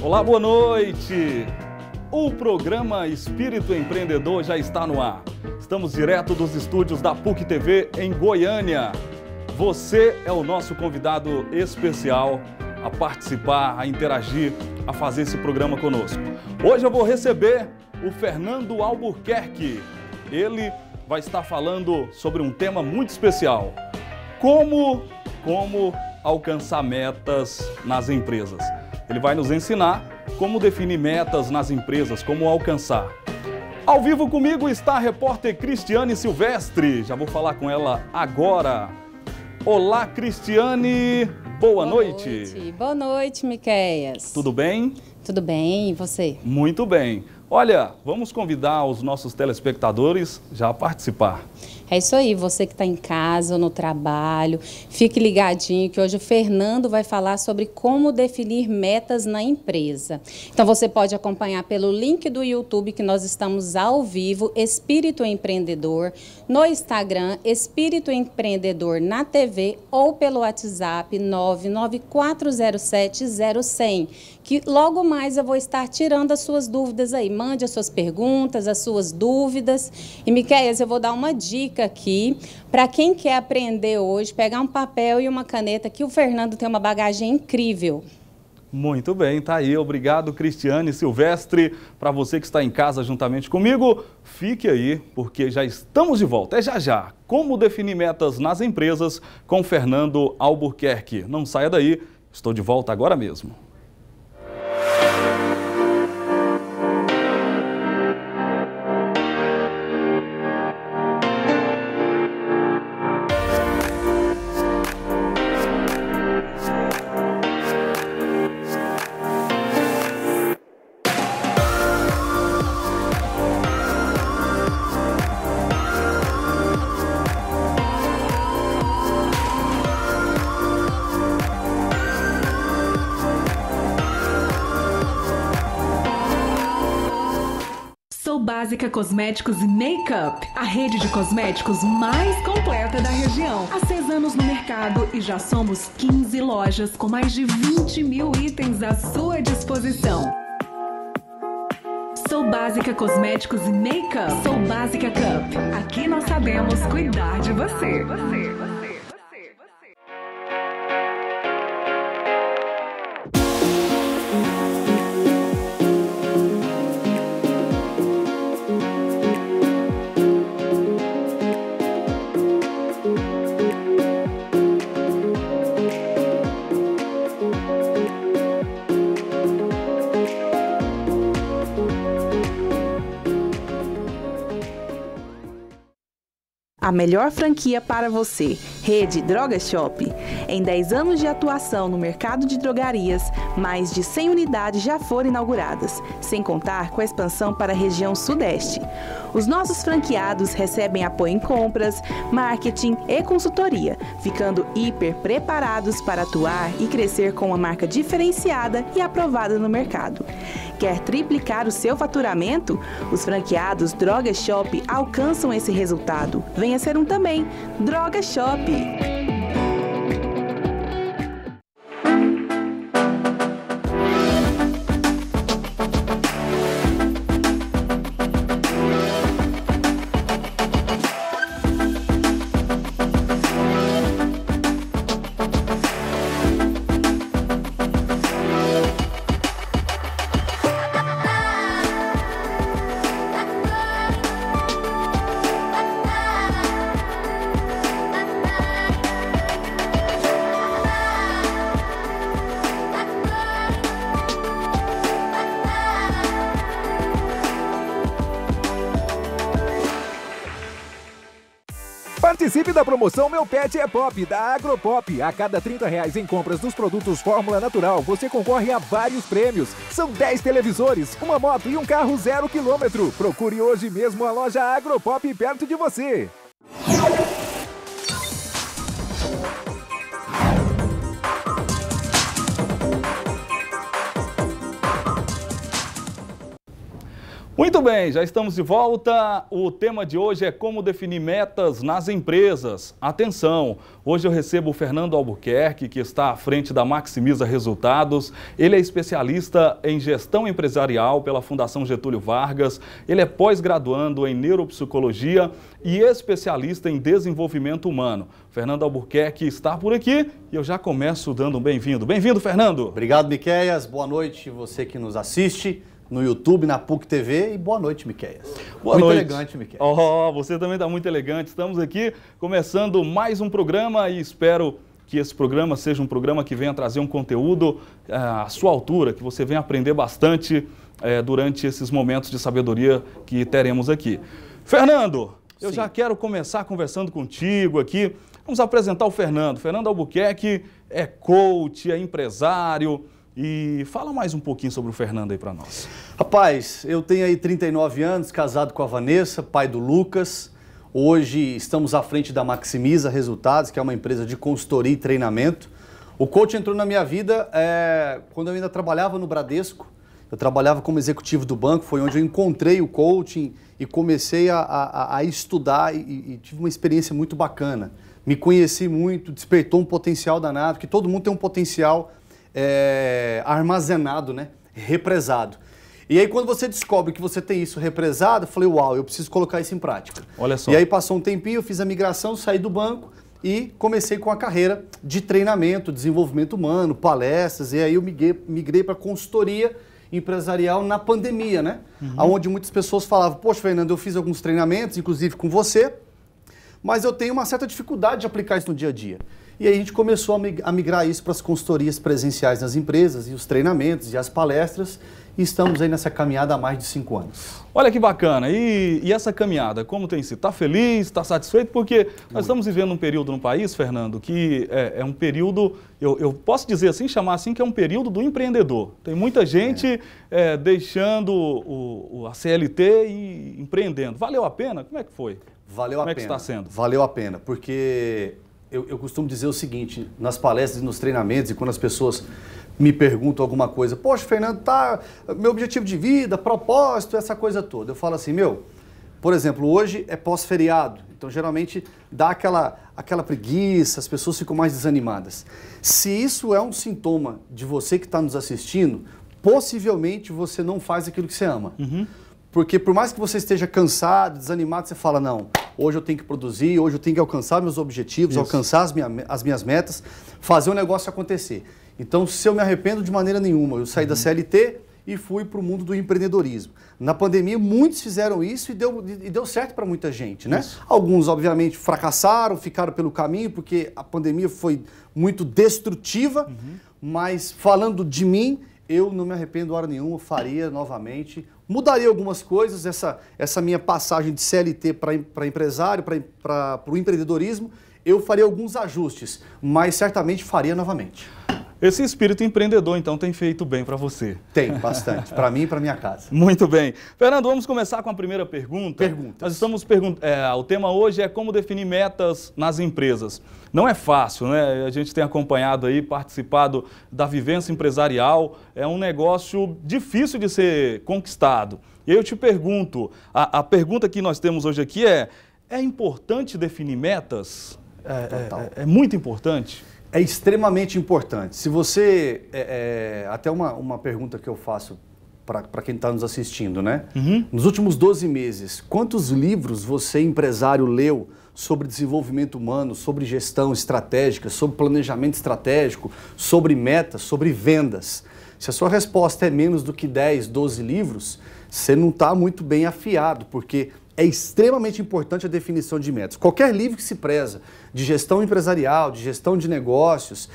Olá, boa noite! O programa Espírito Empreendedor já está no ar. Estamos direto dos estúdios da PUC TV em Goiânia. Você é o nosso convidado especial a participar, a interagir, a fazer esse programa conosco. Hoje eu vou receber o Fernando Albuquerque. Ele vai estar falando sobre um tema muito especial. Como alcançar metas nas empresas. Ele vai nos ensinar como definir metas nas empresas, como alcançar. Ao vivo comigo está a repórter Cristiane Silvestre. Já vou falar com ela agora. Olá, Cristiane. Boa noite. Boa noite, Miqueias. Tudo bem? Tudo bem, e você? Muito bem. Olha, vamos convidar os nossos telespectadores já a participar. É isso aí, você que está em casa ou no trabalho, fique ligadinho que hoje o Fernando vai falar sobre como definir metas na empresa. Então você pode acompanhar pelo link do YouTube que nós estamos ao vivo, Espírito Empreendedor, no Instagram, Espírito Empreendedor na TV ou pelo WhatsApp 994070100, que logo mais eu vou estar tirando as suas dúvidas aí. Mande as suas perguntas, as suas dúvidas. E, Miqueias, eu vou dar uma dica aqui para quem quer aprender hoje, pegar um papel e uma caneta, que o Fernando tem uma bagagem incrível. Muito bem, tá aí. Obrigado, Cristiane Silvestre. Para você que está em casa juntamente comigo, fique aí, porque já estamos de volta. É já já. Como definir metas nas empresas com Fernando Albuquerque. Não saia daí, estou de volta agora mesmo. Básica Cosméticos e Make-up, a rede de cosméticos mais completa da região. Há 6 anos no mercado e já somos 15 lojas com mais de 20 mil itens à sua disposição. Sou Básica Cosméticos e Make-up. Sou Básica Cup. Aqui nós sabemos cuidar de você. A melhor franquia para você, Rede Droga Shop. Em 10 anos de atuação no mercado de drogarias, mais de 100 unidades já foram inauguradas, sem contar com a expansão para a região sudeste. Os nossos franqueados recebem apoio em compras, marketing e consultoria, ficando hiper preparados para atuar e crescer com uma marca diferenciada e aprovada no mercado. Quer triplicar o seu faturamento? Os franqueados Droga Shop alcançam esse resultado. Venha ser um também. Droga Shop. Participe da promoção Meu Pet é Pop, da Agropop. A cada R$30 em compras dos produtos Fórmula Natural, você concorre a vários prêmios. São 10 televisores, uma moto e um carro 0 km. Procure hoje mesmo a loja Agropop perto de você. Muito bem, já estamos de volta. O tema de hoje é como definir metas nas empresas. Atenção, hoje eu recebo o Fernando Albuquerque, que está à frente da Maximiza Resultados. Ele é especialista em gestão empresarial pela Fundação Getúlio Vargas. Ele é pós-graduando em neuropsicologia e especialista em desenvolvimento humano. Fernando Albuquerque está por aqui e eu já começo dando um bem-vindo. Bem-vindo, Fernando. Obrigado, Miqueias. Boa noite, você que nos assiste no YouTube, na PUC TV, e boa noite, Miqueias. Boa noite. Muito elegante, Miqueias. Oh, você também está muito elegante. Estamos aqui começando mais um programa e espero que esse programa seja um programa que venha trazer um conteúdo à sua altura, que você venha aprender bastante durante esses momentos de sabedoria que teremos aqui. Fernando, eu já quero começar conversando contigo aqui. Vamos apresentar o Fernando. Fernando Albuquerque é coach, é empresário. E fala mais um pouquinho sobre o Fernando aí para nós. Rapaz, eu tenho aí 39 anos, casado com a Vanessa, pai do Lucas. Hoje estamos à frente da Maximiza Resultados, que é uma empresa de consultoria e treinamento. O coach entrou na minha vida quando eu ainda trabalhava no Bradesco. Eu trabalhava como executivo do banco, foi onde eu encontrei o coaching e comecei a estudar e tive uma experiência muito bacana. Me conheci muito, despertou um potencial danado, que todo mundo tem um potencial armazenado, né? Represado. E aí quando você descobre que você tem isso represado, eu falei, uau, eu preciso colocar isso em prática. Olha só. E aí passou um tempinho, eu fiz a migração, saí do banco e comecei com a carreira de treinamento, desenvolvimento humano, palestras, e aí eu migrei para consultoria empresarial na pandemia, né? Onde muitas pessoas falavam, poxa, Fernando, eu fiz alguns treinamentos, inclusive com você, mas eu tenho uma certa dificuldade de aplicar isso no dia a dia. E aí a gente começou a migrar isso para as consultorias presenciais nas empresas, e os treinamentos, e as palestras, e estamos aí nessa caminhada há mais de 5 anos. Olha que bacana, e essa caminhada, como tem sido? Está feliz, está satisfeito? Porque nós estamos vivendo um período no país, Fernando, que é um período, eu posso dizer assim, chamar assim, que é um período do empreendedor. Tem muita gente deixando a CLT e empreendendo. Valeu a pena? Como é que foi? Valeu a pena. Como é que está sendo? Valeu a pena, porque eu costumo dizer o seguinte, nas palestras e nos treinamentos, e quando as pessoas me perguntam alguma coisa, poxa, Fernando, meu objetivo de vida, propósito, essa coisa toda. Eu falo assim, por exemplo, hoje é pós-feriado, então geralmente dá aquela preguiça, as pessoas ficam mais desanimadas. Se isso é um sintoma de você que está nos assistindo, possivelmente você não faz aquilo que você ama. Porque por mais que você esteja cansado, desanimado, você fala, não, hoje eu tenho que produzir, hoje eu tenho que alcançar meus objetivos, alcançar as minhas metas, fazer o negócio acontecer. Então, se eu me arrependo de maneira nenhuma, eu saí da CLT e fui para o mundo do empreendedorismo. Na pandemia, muitos fizeram isso e deu certo para muita gente, né? Alguns, obviamente, fracassaram, ficaram pelo caminho, porque a pandemia foi muito destrutiva, mas falando de mim, eu não me arrependo hora nenhuma, faria novamente, mudaria algumas coisas, essa minha passagem de CLT para empresário, para o empreendedorismo, eu faria alguns ajustes, mas certamente faria novamente. Esse espírito empreendedor, então, tem feito bem para você? Tem, bastante. Para mim e para minha casa. Muito bem. Fernando, vamos começar com a primeira pergunta. Perguntas. Nós estamos o tema hoje é como definir metas nas empresas. Não é fácil, né? A gente tem acompanhado aí, participado da vivência empresarial. É um negócio difícil de ser conquistado. E aí eu te pergunto, a pergunta que nós temos hoje aqui é importante definir metas? É muito importante? É extremamente importante. Se você... até uma pergunta que eu faço para quem está nos assistindo, né? Nos últimos 12 meses, quantos livros você, empresário, leu sobre desenvolvimento humano, sobre gestão estratégica, sobre planejamento estratégico, sobre metas, sobre vendas? Se a sua resposta é menos do que 10, 12 livros, você não está muito bem afiado, porque é extremamente importante a definição de metas. Qualquer livro que se preza de gestão empresarial, de gestão de negócios,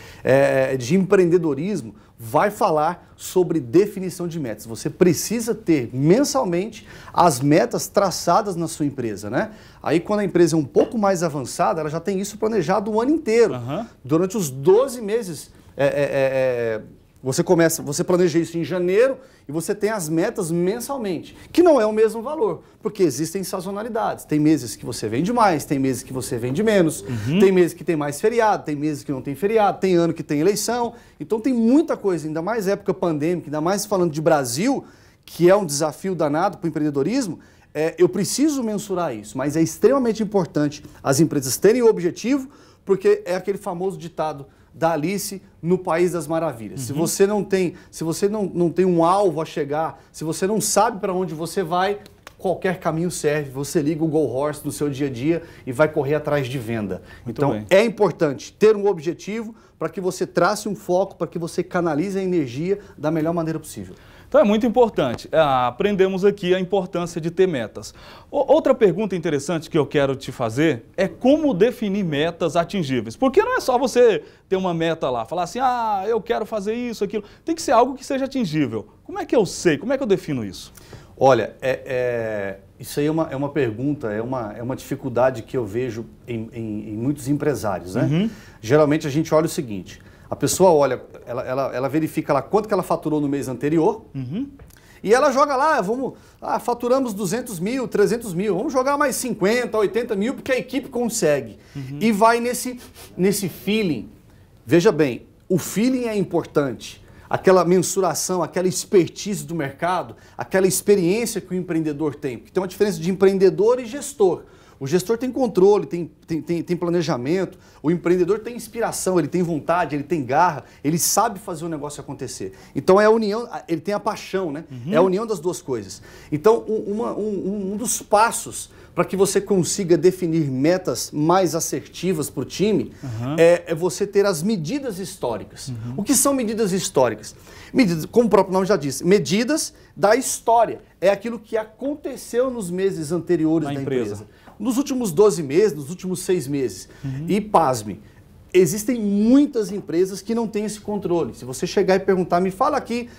de empreendedorismo, vai falar sobre definição de metas. Você precisa ter mensalmente as metas traçadas na sua empresa, né? Aí quando a empresa é um pouco mais avançada, ela já tem isso planejado o ano inteiro. Durante os 12 meses, você planeja isso em janeiro e você tem as metas mensalmente, que não é o mesmo valor, porque existem sazonalidades. Tem meses que você vende mais, tem meses que você vende menos, tem meses que tem mais feriado, tem meses que não tem feriado, tem ano que tem eleição. Então tem muita coisa, ainda mais época pandêmica, ainda mais falando de Brasil, que é um desafio danado para o empreendedorismo, eu preciso mensurar isso, mas é extremamente importante as empresas terem o objetivo, porque é aquele famoso ditado da Alice no País das Maravilhas. Se você não tem um alvo a chegar, se você não sabe para onde você vai, qualquer caminho serve. Você liga o Go Horse no seu dia a dia e vai correr atrás de venda. Então, é importante ter um objetivo para que você trace um foco, para que você canalize a energia da melhor maneira possível. Então é muito importante. Aprendemos aqui a importância de ter metas. Outra pergunta interessante que eu quero te fazer é como definir metas atingíveis. Porque não é só você ter uma meta lá, falar assim, eu quero fazer isso, aquilo. Tem que ser algo que seja atingível. Como é que eu sei? Como é que eu defino isso? Olha, isso aí é uma pergunta, é uma dificuldade que eu vejo em muitos empresários, né? Geralmente a gente olha o seguinte, a pessoa olha, ela verifica lá quanto que ela faturou no mês anterior e ela joga lá, faturamos 200 mil, 300 mil, vamos jogar mais 50, 80 mil porque a equipe consegue. E vai nesse feeling. Veja bem, o feeling é importante. Aquela mensuração, aquela expertise do mercado, aquela experiência que o empreendedor tem. Porque tem uma diferença de empreendedor e gestor. O gestor tem controle, tem planejamento, o empreendedor tem inspiração, ele tem vontade, ele tem garra, ele sabe fazer o negócio acontecer. Então é a união, ele tem a paixão, né? É a união das duas coisas. Então um dos passos para que você consiga definir metas mais assertivas para o time é você ter as medidas históricas. O que são medidas históricas? Medidas, como o próprio nome já disse, medidas da história. É aquilo que aconteceu nos meses anteriores da empresa. Nos últimos 12 meses, nos últimos 6 meses. E pasme, existem muitas empresas que não têm esse controle. Se você chegar e perguntar, me fala aqui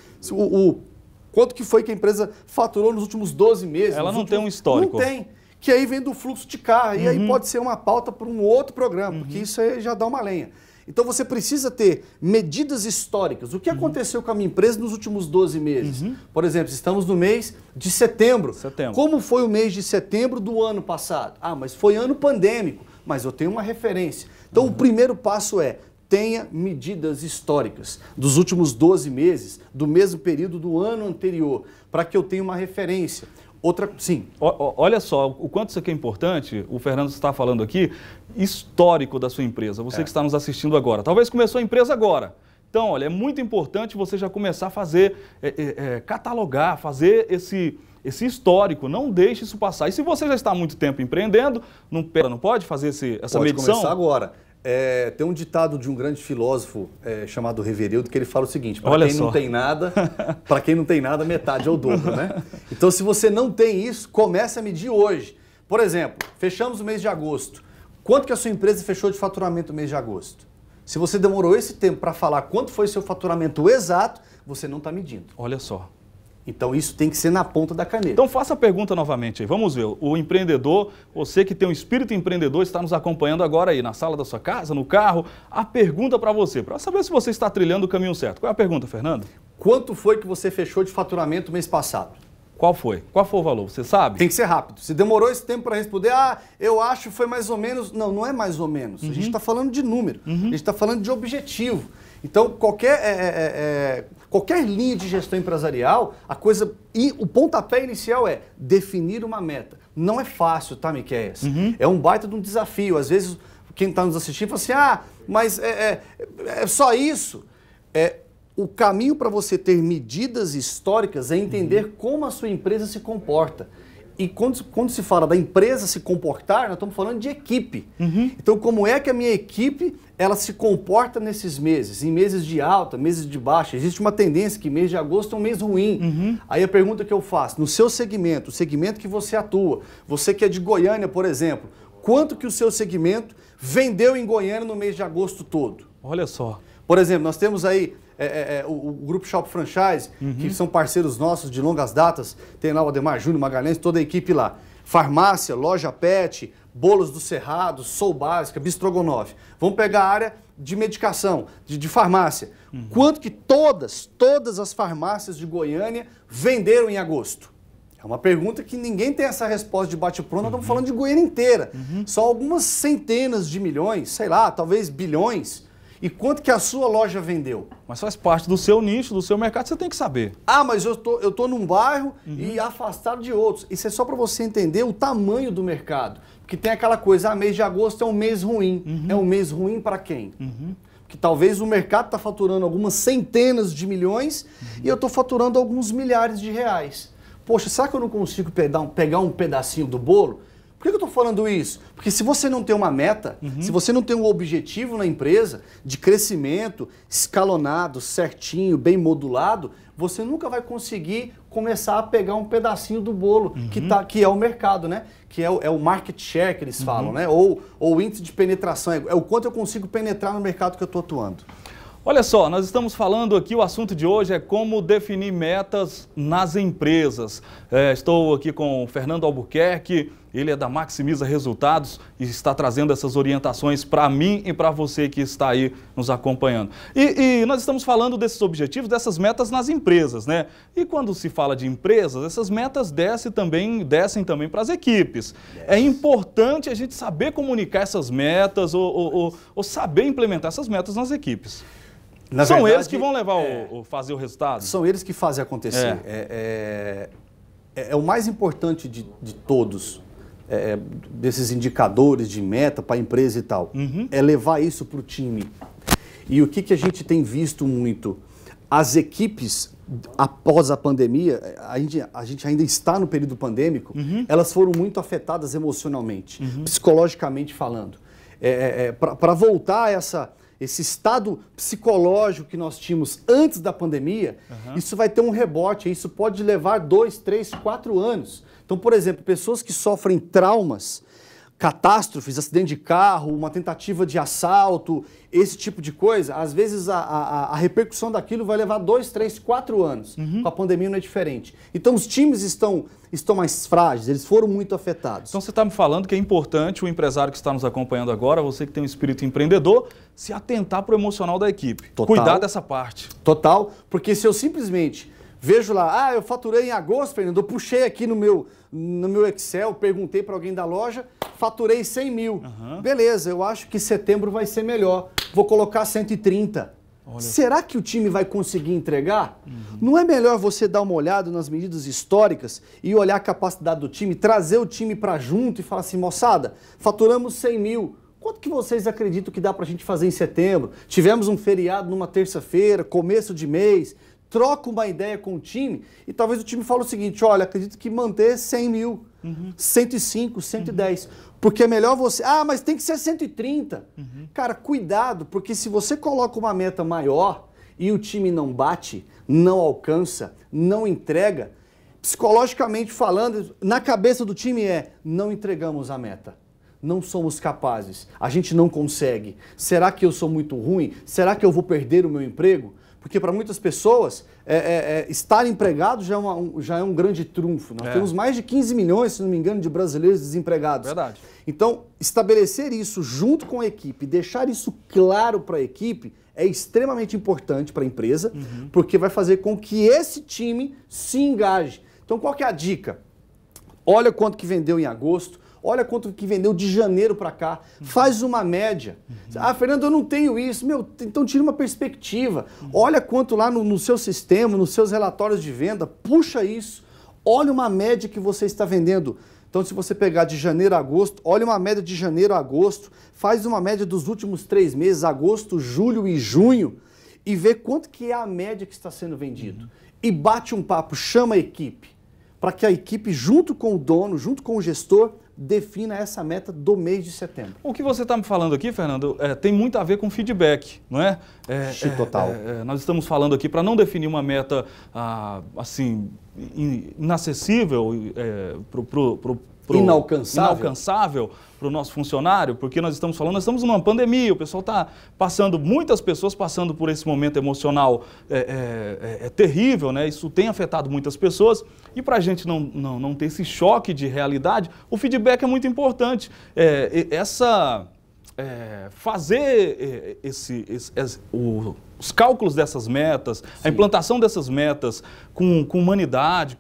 quanto que foi que a empresa faturou nos últimos 12 meses. Ela não tem um histórico. Não tem. Que aí vem do fluxo de carro. E aí pode ser uma pauta para um outro programa, porque isso aí já dá uma lenha. Então você precisa ter medidas históricas. O que aconteceu com a minha empresa nos últimos 12 meses? Por exemplo, estamos no mês de setembro. Como foi o mês de setembro do ano passado? Mas foi ano pandêmico, mas eu tenho uma referência. Então o primeiro passo é: tenha medidas históricas dos últimos 12 meses, do mesmo período do ano anterior, para que eu tenha uma referência. Sim. Olha só, o quanto isso aqui é importante, o Fernando está falando aqui, histórico da sua empresa, você que está nos assistindo agora. Talvez começou a empresa agora. Então, olha, é muito importante você já começar a fazer, catalogar, fazer esse histórico, não deixe isso passar. E se você já está há muito tempo empreendendo, não pode fazer essa medição? Pode começar agora. Tem um ditado de um grande filósofo chamado Reverildo que ele fala o seguinte: para quem não tem nada, metade é o dobro, né? Então, se você não tem isso, comece a medir hoje. Por exemplo, fechamos o mês de agosto. Quanto que a sua empresa fechou de faturamento no mês de agosto? Se você demorou esse tempo para falar quanto foi seu faturamento exato, você não está medindo. Olha só. Então isso tem que ser na ponta da caneta. Então faça a pergunta novamente aí, vamos ver. O empreendedor, você que tem um espírito empreendedor, está nos acompanhando agora aí na sala da sua casa, no carro. A pergunta para você, para saber se você está trilhando o caminho certo. Qual é a pergunta, Fernando? Quanto foi que você fechou de faturamento mês passado? Qual foi? Qual foi o valor? Você sabe? Tem que ser rápido. Se demorou esse tempo para responder, eu acho que foi mais ou menos. Não, não é mais ou menos. A gente está falando de número, a gente está falando de objetivo. Então, qualquer linha de gestão empresarial, o pontapé inicial é definir uma meta. Não é fácil, tá, Miqueias? É um baita de um desafio. Às vezes, quem está nos assistindo fala assim, mas é só isso. O caminho para você ter medidas históricas é entender como a sua empresa se comporta. E quando se fala da empresa se comportar, nós estamos falando de equipe. Então, como é que a minha equipe ela se comporta nesses meses? Em meses de alta, meses de baixa. Existe uma tendência que mês de agosto é um mês ruim. Aí a pergunta que eu faço, no seu segmento, o segmento que você atua, você que é de Goiânia, por exemplo, quanto que o seu segmento vendeu em Goiânia no mês de agosto todo? Olha só. Por exemplo, nós temos aí o Grupo Shop Franchise, que são parceiros nossos de longas datas, tem lá o Ademar Júnior, Magalhães, toda a equipe lá. Farmácia, Loja Pet, Bolos do Cerrado, Sou Básica, Bistrogonofe. Vamos pegar a área de medicação, de farmácia. Quanto que todas as farmácias de Goiânia venderam em agosto? É uma pergunta que ninguém tem essa resposta de bate-pronto, nós estamos falando de Goiânia inteira. São algumas centenas de milhões, sei lá, talvez bilhões. E quanto que a sua loja vendeu? Mas faz parte do seu nicho, do seu mercado, você tem que saber. Ah, mas eu tô num bairro e afastado de outros. Isso é só para você entender o tamanho do mercado. Porque tem aquela coisa, mês de agosto é um mês ruim. É um mês ruim para quem? Que talvez o mercado está faturando algumas centenas de milhões e eu estou faturando alguns milhares de reais. Poxa, será que eu não consigo pegar um pedacinho do bolo? Por que eu estou falando isso? Porque se você não tem uma meta, se você não tem um objetivo na empresa de crescimento escalonado, certinho, bem modulado, você nunca vai conseguir começar a pegar um pedacinho do bolo que é o mercado, né? Que é o market share que eles falam, né? Ou o índice de penetração, é o quanto eu consigo penetrar no mercado que eu estou atuando. Olha só, nós estamos falando aqui, o assunto de hoje é como definir metas nas empresas. Estou aqui com o Fernando Albuquerque, ele é da Maximiza Resultados e está trazendo essas orientações para mim e para você que está aí nos acompanhando. E nós estamos falando desses objetivos, dessas metas nas empresas, né? E quando se fala de empresas, essas metas descem também para as equipes. É importante a gente saber comunicar essas metas ou saber implementar essas metas nas equipes. São verdade, eles que vão levar fazer o resultado? São eles que fazem acontecer. É o mais importante de todos, desses indicadores de meta para a empresa e tal, é levar isso para o time. E o que a gente tem visto muito? As equipes, após a pandemia, a gente ainda está no período pandêmico, elas foram muito afetadas emocionalmente, psicologicamente falando. Para voltar a esse estado psicológico que nós tínhamos antes da pandemia, isso vai ter um rebote, isso pode levar 2, 3, 4 anos. Então, por exemplo, pessoas que sofrem traumas, catástrofes, acidente de carro, uma tentativa de assalto, esse tipo de coisa, às vezes a repercussão daquilo vai levar 2, 3, 4 anos. Com a pandemia não é diferente. Então os times estão mais frágeis, eles foram muito afetados. Então você está me falando que é importante o empresário que está nos acompanhando agora, você que tem um espírito empreendedor, se atentar para o emocional da equipe. Total. Cuidar dessa parte. Total, porque se eu simplesmente vejo lá, eu faturei em agosto, Fernando, eu puxei aqui no meu Excel, perguntei para alguém da loja, faturei 100 mil. Beleza, eu acho que setembro vai ser melhor, vou colocar 130. Olha. Será que o time vai conseguir entregar? Não é melhor você dar uma olhada nas medidas históricas e olhar a capacidade do time, trazer o time para junto e falar assim, moçada, faturamos 100 mil. Quanto que vocês acreditam que dá para a gente fazer em setembro? Tivemos um feriado numa terça-feira, começo de mês, troca uma ideia com o time e talvez o time fale o seguinte, olha, acredito que manter 100 mil, 105, 110, porque é melhor você, mas tem que ser 130. Cara, cuidado, porque se você coloca uma meta maior e o time não bate, não alcança, não entrega, psicologicamente falando, na cabeça do time não entregamos a meta. Não somos capazes, a gente não consegue. Será que eu sou muito ruim? Será que eu vou perder o meu emprego? Porque para muitas pessoas, estar empregado já é um grande trunfo. Nós temos mais de 15 milhões, se não me engano, de brasileiros desempregados. Verdade. Então, estabelecer isso junto com a equipe, deixar isso claro para a equipe, é extremamente importante para a empresa, porque vai fazer com que esse time se engaje. Então, qual que é a dica? Olha quanto que vendeu em agosto, olha quanto que vendeu de janeiro para cá, faz uma média. Fernando, eu não tenho isso. Então tira uma perspectiva. Olha quanto lá no seu sistema, nos seus relatórios de venda, puxa isso. Olha uma média que você está vendendo. Então se você pegar de janeiro a agosto, olha uma média de janeiro a agosto, faz uma média dos últimos 3 meses, agosto, julho e junho, e vê quanto que é a média que está sendo vendido. E bate um papo, chama a equipe, para que a equipe, junto com o dono, junto com o gestor, defina essa meta do mês de setembro. O que você está me falando aqui, Fernando, tem muito a ver com feedback, não é? Total. Nós estamos falando aqui para não definir uma meta assim inacessível inalcançável para o nosso funcionário, porque nós estamos numa pandemia, o pessoal está muitas pessoas passando por esse momento emocional terrível, né? Isso tem afetado muitas pessoas e para a gente não ter esse choque de realidade, o feedback é muito importante. Fazer os cálculos dessas metas, a implantação dessas metas com humanidade,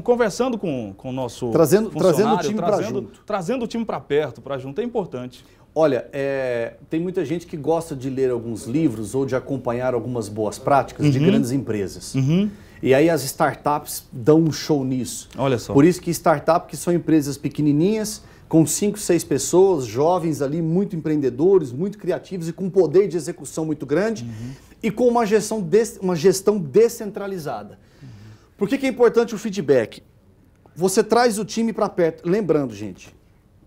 conversando com o nosso funcionário, trazendo o time para perto, para junto, é importante. Olha, tem muita gente que gosta de ler alguns livros ou de acompanhar algumas boas práticas de grandes empresas. E aí as startups dão um show nisso. Olha só. Por isso que startups que são empresas pequenininhas, com 5, 6 pessoas, jovens ali, muito empreendedores, muito criativos e com poder de execução muito grande e com uma gestão descentralizada. Por que é importante o feedback? Você traz o time para perto. Lembrando, gente,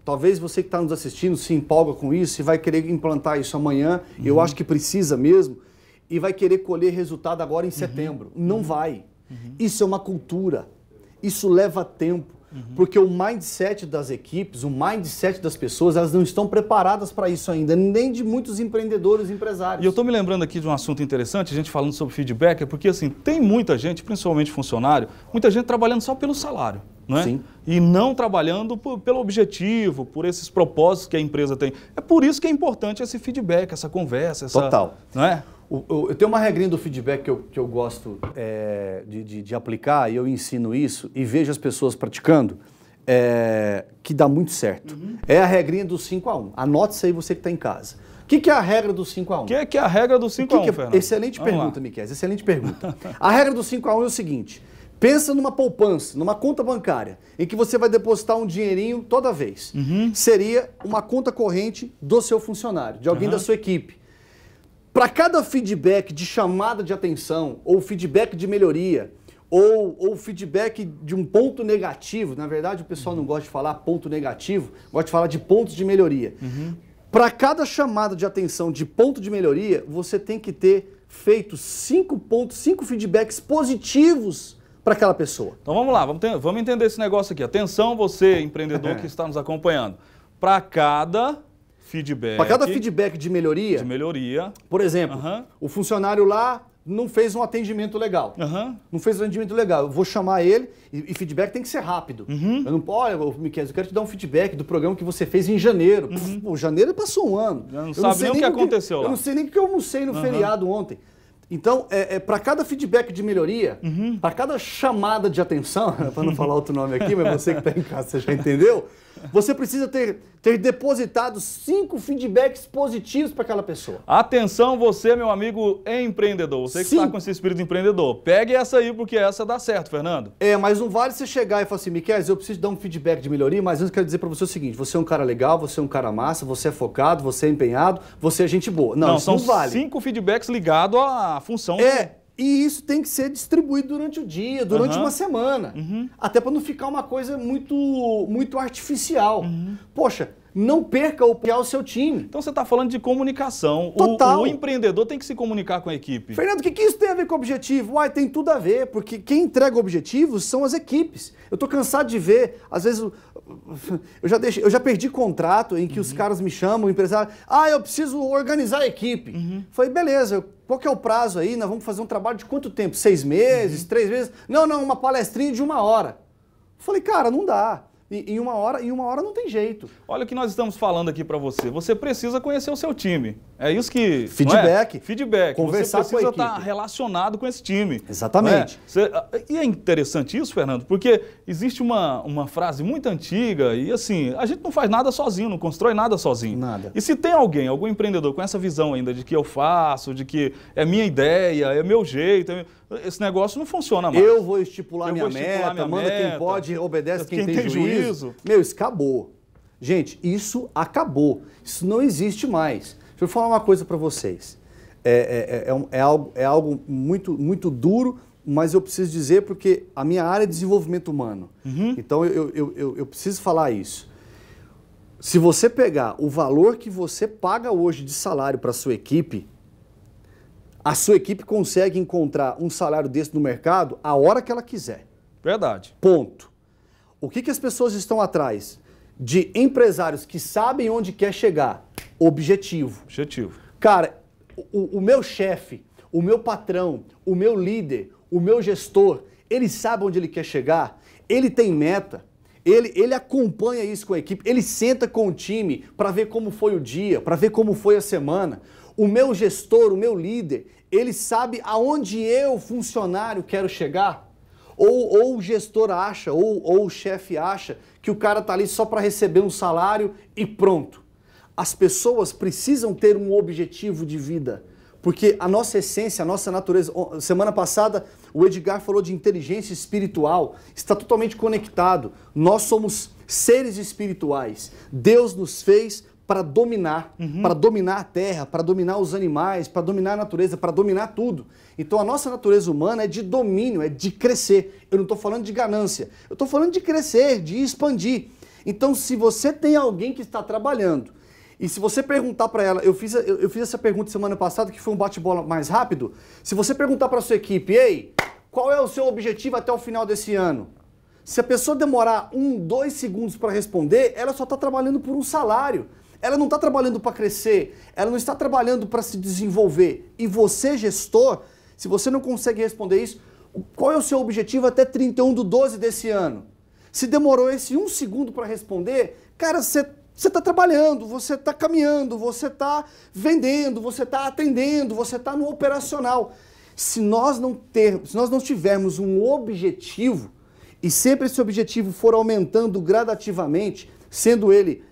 talvez você que está nos assistindo se empolga com isso e vai querer implantar isso amanhã, eu acho que precisa mesmo, e vai querer colher resultado agora em setembro. Não vai. Isso é uma cultura. Isso leva tempo. Porque o mindset das equipes, o mindset das pessoas, elas não estão preparadas para isso ainda, nem de muitos empreendedores e empresários. E eu estou me lembrando aqui de um assunto interessante, a gente falando sobre feedback, é porque assim, tem muita gente, principalmente funcionário, muita gente trabalhando só pelo salário, não é? Sim. E não trabalhando pelo objetivo, por esses propósitos que a empresa tem. É por isso que é importante esse feedback, essa conversa, Total. Não é? Eu tenho uma regrinha do feedback que eu gosto de aplicar, e eu ensino isso, e vejo as pessoas praticando, que dá muito certo. É a regrinha do 5-1. Anote isso aí, você que está em casa. O que é a regra do 5-1? O que é a regra do 5-1, Fernando? Excelente pergunta, Miquel, excelente pergunta. A regra do 5-1 é o seguinte, pensa numa poupança, numa conta bancária, em que você vai depositar um dinheirinho toda vez. Seria uma conta corrente do seu funcionário, de alguém da sua equipe. Para cada feedback de chamada de atenção, ou feedback de melhoria, ou feedback de um ponto negativo, na verdade o pessoal não gosta de falar ponto negativo, gosta de falar de pontos de melhoria. Para cada chamada de atenção de ponto de melhoria, você tem que ter feito 5 feedbacks positivos para aquela pessoa. Então vamos lá, vamos entender esse negócio aqui. Atenção, você, empreendedor que está nos acompanhando. Para cada feedback de melhoria, por exemplo, o funcionário lá não fez um atendimento legal. Não fez um atendimento legal. Eu vou chamar ele e feedback tem que ser rápido. Eu não olha, Miquel, eu quero te dar um feedback do programa que você fez em janeiro. Pô, janeiro passou um ano. Eu não sabe nem o que aconteceu lá. Eu não sei nem o que eu almocei no feriado ontem. Então, para cada feedback de melhoria, para cada chamada de atenção, para não falar outro nome aqui, mas você que está em casa, você já entendeu, você precisa ter depositado 5 feedbacks positivos para aquela pessoa. Atenção você, meu amigo empreendedor, você que está com esse espírito empreendedor, pegue essa aí porque essa dá certo, Fernando. Mas não vale você chegar e falar assim, Miquel, eu preciso dar um feedback de melhoria, mas antes eu quero dizer para você o seguinte, você é um cara legal, você é um cara massa, você é focado, você é empenhado, você é gente boa. Não, isso não vale. São 5 feedbacks ligados à função. E isso tem que ser distribuído durante o dia, durante uma semana. Até para não ficar uma coisa muito artificial. Poxa, não perca o seu time. Então você está falando de comunicação. Total. O empreendedor tem que se comunicar com a equipe. Fernando, o que isso tem a ver com objetivo? Tem tudo a ver, porque quem entrega objetivos são as equipes. Eu estou cansado de ver, às vezes, eu já perdi contrato em que os caras me chamam, o empresário, eu preciso organizar a equipe. Falei, beleza, qual que é o prazo aí? Nós vamos fazer um trabalho de quanto tempo? 6 meses, 3 meses? Não, uma palestrinha de 1 hora. Falei, cara, não dá. Em uma hora não tem jeito. Olha o que nós estamos falando aqui para você. Você precisa conhecer o seu time. É isso que... Feedback. Feedback. Conversar você precisa com a equipe. estar relacionado com esse time. Exatamente. E é interessante isso, Fernando, porque existe uma frase muito antiga e assim, a gente não faz nada sozinho, não constrói nada sozinho. Nada. E se tem algum empreendedor com essa visão ainda de que eu faço, de que é minha ideia, é meu jeito, esse negócio não funciona mais. Eu vou estipular minha meta, manda quem pode, obedece quem tem juízo. Meu, isso acabou. Gente, isso acabou. Isso não existe mais. Deixa eu falar uma coisa para vocês. É algo muito, muito duro, mas eu preciso dizer porque a minha área é desenvolvimento humano. Então eu preciso falar isso. Se você pegar o valor que você paga hoje de salário para a sua equipe consegue encontrar um salário desse no mercado a hora que ela quiser. Verdade. Ponto. O que as pessoas estão atrás? De empresários que sabem onde quer chegar. Objetivo. Cara, o meu chefe, o meu patrão, o meu líder, o meu gestor, ele sabe onde ele quer chegar, ele tem meta, ele acompanha isso com a equipe, ele senta com o time para ver como foi o dia, para ver como foi a semana. O meu gestor, o meu líder, ele sabe aonde eu, funcionário, quero chegar. Ou o gestor acha, ou o chefe acha que o cara tá ali só para receber um salário e pronto. as pessoas precisam ter um objetivo de vida. Porque a nossa essência, a nossa natureza... Semana passada, o Edgar falou de inteligência espiritual. Está totalmente conectado. Nós somos seres espirituais. Deus nos fez para dominar a terra, para dominar os animais, para dominar a natureza, para dominar tudo. Então a nossa natureza humana é de domínio, é de crescer. Eu não estou falando de ganância, eu estou falando de crescer, de expandir. Então se você tem alguém que está trabalhando, e se você perguntar para ela, eu fiz essa pergunta semana passada, que foi um bate-bola mais rápido, se você perguntar para a sua equipe, ei, qual é o seu objetivo até o final desse ano? Se a pessoa demorar 1, 2 segundos para responder, ela só está trabalhando por um salário. Ela não está trabalhando para crescer, ela não está trabalhando para se desenvolver. E você, gestor, se você não consegue responder isso, qual é o seu objetivo até 31/12 desse ano? Se demorou esse 1 segundo para responder, cara, você está trabalhando, você está caminhando, você está vendendo, você está atendendo, você está no operacional. Se nós não tivermos um objetivo, e sempre esse objetivo for aumentando gradativamente, sendo ele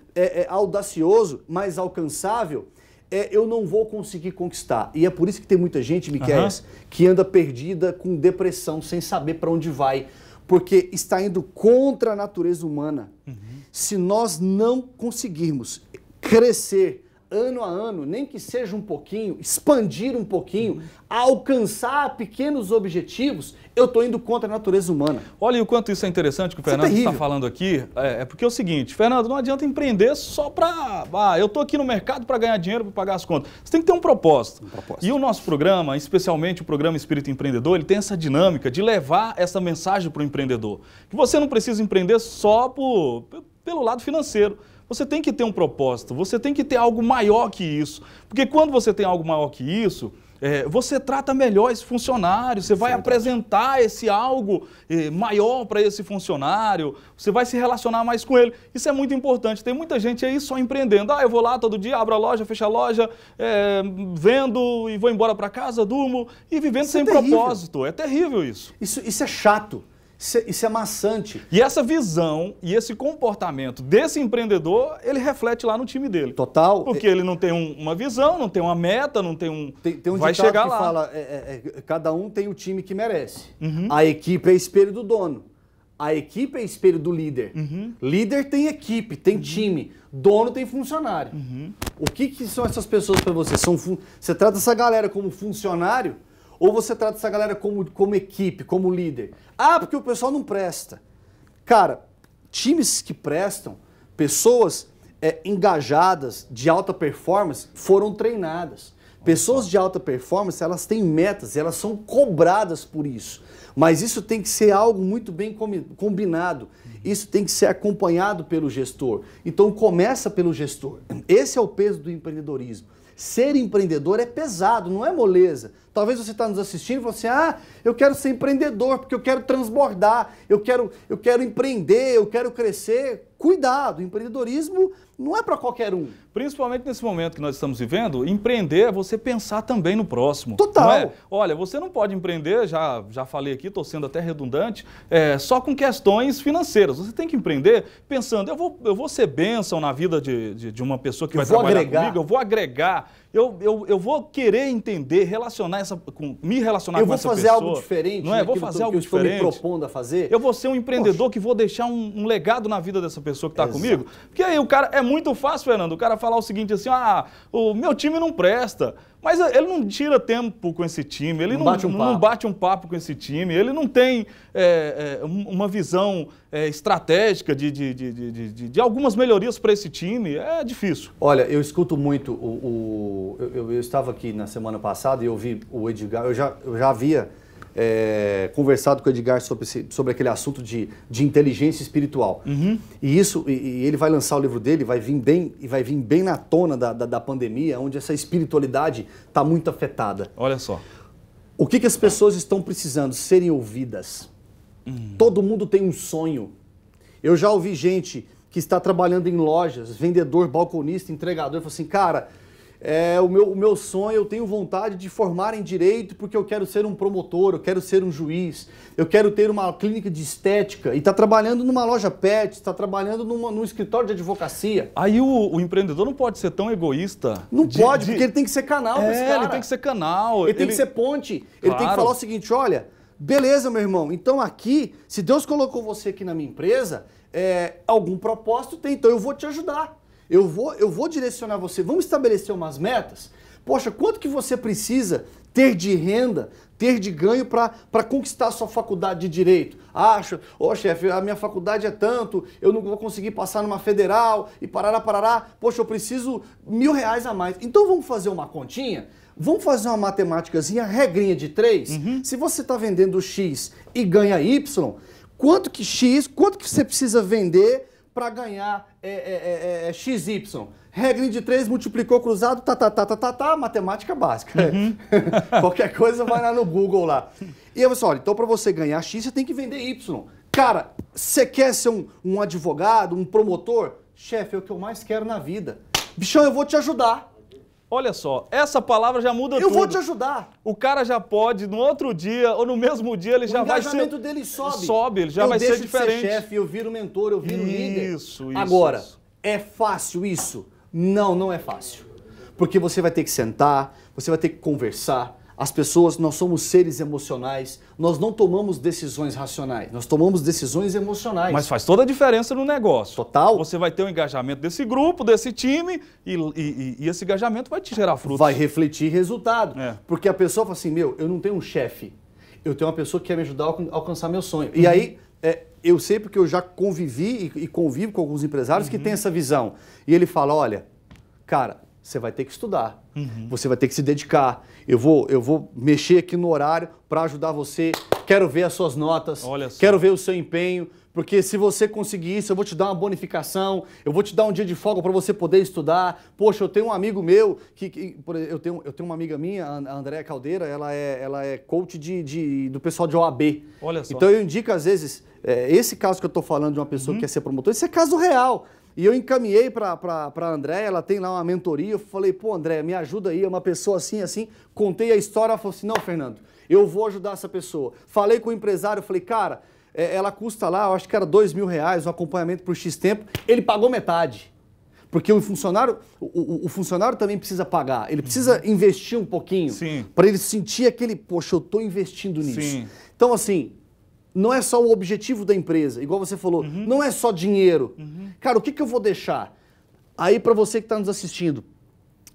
audacioso, mas alcançável, eu não vou conseguir conquistar. E é por isso que tem muita gente, Miquéias, que anda perdida com depressão, sem saber para onde vai, porque está indo contra a natureza humana. Se nós não conseguirmos crescer ano a ano, nem que seja um pouquinho, expandir um pouquinho, alcançar pequenos objetivos, eu estou indo contra a natureza humana. Olha o quanto isso é interessante que o Fernando está falando aqui. É porque é o seguinte, Fernando, não adianta empreender só para... eu estou aqui no mercado para ganhar dinheiro, para pagar as contas. Você tem que ter um propósito. E o nosso programa, especialmente o programa Espírito Empreendedor, ele tem essa dinâmica de levar essa mensagem para o empreendedor. Que você não precisa empreender só pelo lado financeiro. Você tem que ter um propósito, você tem que ter algo maior que isso. Porque quando você tem algo maior que isso, você trata melhor esse funcionário, você vai apresentar esse algo maior para esse funcionário, você vai se relacionar mais com ele. Isso é muito importante. Tem muita gente aí só empreendendo. Eu vou lá todo dia, abro a loja, fecho a loja, vendo e vou embora para casa, durmo e vivendo sem propósito. É terrível isso. Isso é chato. Isso é maçante. E essa visão e esse comportamento desse empreendedor, ele reflete lá no time dele. Total. Porque ele não tem uma visão, não tem uma meta, não tem um... Tem um vai ditado chegar que lá. fala, cada um tem o time que merece. A equipe é espelho do dono. A equipe é espelho do líder. Líder tem equipe, tem time. Dono tem funcionário. O que são essas pessoas para você? Você trata essa galera como funcionário? Ou você trata essa galera como equipe, como líder? Porque o pessoal não presta. Cara, times que prestam, pessoas engajadas, de alta performance, foram treinadas. Pessoas de alta performance, elas têm metas, elas são cobradas por isso. Mas isso tem que ser algo muito bem combinado. Isso tem que ser acompanhado pelo gestor. Então começa pelo gestor. Esse é o peso do empreendedorismo. Ser empreendedor é pesado, não é moleza. Talvez você está nos assistindo e fale assim, eu quero ser empreendedor, porque eu quero transbordar, eu quero empreender, eu quero crescer. Cuidado, empreendedorismo não é para qualquer um. Principalmente nesse momento que nós estamos vivendo, empreender é você pensar também no próximo. Total. Não é? Olha, você não pode empreender, já falei aqui, estou sendo até redundante, só com questões financeiras. Você tem que empreender pensando, eu vou ser bênção na vida de uma pessoa que vai trabalhar comigo, eu vou agregar, eu vou querer entender, me relacionar com essa pessoa. Eu vou fazer algo diferente, não é? Vou fazer algo diferente. Eu estou me propondo a fazer. Eu vou ser um empreendedor que vou deixar um legado na vida dessa pessoa que está comigo. Porque aí o cara, é muito fácil, Fernando, o cara falar o seguinte assim, o meu time não presta. Mas ele não tira tempo com esse time, ele não bate um papo com esse time, ele não tem uma visão estratégica de algumas melhorias para esse time. É difícil. Olha, eu escuto muito, eu estava aqui na semana passada e eu vi o Edgar, eu já havia conversado com o Edgar sobre aquele assunto de inteligência espiritual. E ele vai lançar o livro dele, vai vir bem na tona da pandemia, onde essa espiritualidade está muito afetada. Olha só. O que as pessoas estão precisando? Serem ouvidas. Todo mundo tem um sonho. Eu já ouvi gente que está trabalhando em lojas, vendedor, balconista, entregador, falou assim, cara, o meu sonho, eu tenho vontade de formar em direito porque eu quero ser um promotor, eu quero ser um juiz, eu quero ter uma clínica de estética e está trabalhando numa loja pet, está trabalhando num escritório de advocacia. Aí o empreendedor não pode ser tão egoísta. Não pode, porque ele tem que ser canal pra esse cara. Ele tem que ser canal. Ele tem que ser ponte. Ele tem que falar o seguinte, olha, beleza, meu irmão, então aqui, se Deus colocou você aqui na minha empresa, algum propósito tem, então eu vou te ajudar. Eu vou direcionar você. Vamos estabelecer umas metas? Poxa, quanto que você precisa ter de renda, ter de ganho para conquistar a sua faculdade de Direito? Chefe, a minha faculdade é tanto, eu não vou conseguir passar numa federal e parará. Poxa, eu preciso R$1.000 a mais. Então vamos fazer uma continha? Vamos fazer uma matemáticazinha, regrinha de 3? Se você está vendendo X e ganha Y, quanto que você precisa vender para ganhar XY? Regrinha de 3, multiplicou, cruzado, matemática básica. Qualquer coisa vai lá no Google lá. E aí você olha, então para você ganhar X, você tem que vender Y. Cara, você quer ser um advogado, um promotor? Chefe, é o que eu mais quero na vida. Bichão, eu vou te ajudar. Olha só, essa palavra já muda tudo. Eu vou te ajudar. O cara já pode, no outro dia ou no mesmo dia, ele já vai ser... O engajamento dele sobe. Sobe, ele já vai ser diferente. Eu deixo de ser chefe, eu viro mentor, eu viro líder. Isso. Agora, é fácil isso? Não, não é fácil. Porque você vai ter que sentar, você vai ter que conversar. As pessoas, nós somos seres emocionais, nós não tomamos decisões racionais, nós tomamos decisões emocionais. Mas faz toda a diferença no negócio. Total. Você vai ter um engajamento desse grupo, desse time, e esse engajamento vai te gerar frutos. Vai refletir resultado. Porque a pessoa fala assim, eu não tenho um chefe, eu tenho uma pessoa que quer me ajudar a alcançar meu sonho. E aí, eu sei porque eu já convivi e convivo com alguns empresários que têm essa visão. E ele fala, olha, cara, você vai ter que estudar, você vai ter que se dedicar, eu vou mexer aqui no horário para ajudar você, quero ver as suas notas, quero ver o seu empenho, porque se você conseguir isso, eu vou te dar uma bonificação, eu vou te dar um dia de folga para você poder estudar. Poxa, eu tenho um amigo meu, eu tenho uma amiga minha, a Andréa Caldeira, ela é coach do pessoal de OAB. Olha só. Então eu indico às vezes, esse caso que eu estou falando de uma pessoa que quer ser promotor, esse é caso real. E eu encaminhei para a Andréia, ela tem lá uma mentoria, eu falei, pô, Andréia, me ajuda aí, é uma pessoa assim, contei a história, ela falou assim, não, Fernando, eu vou ajudar essa pessoa. Falei com o empresário, falei, cara, ela custa lá, eu acho que era R$2.000, um acompanhamento por X tempo, ele pagou metade. Porque o funcionário também precisa pagar, ele precisa investir um pouquinho, para ele sentir aquele, poxa, eu estou investindo nisso. Sim. Então, assim, não é só o objetivo da empresa, igual você falou, não é só dinheiro. Cara, o que eu vou deixar? Aí para você que está nos assistindo,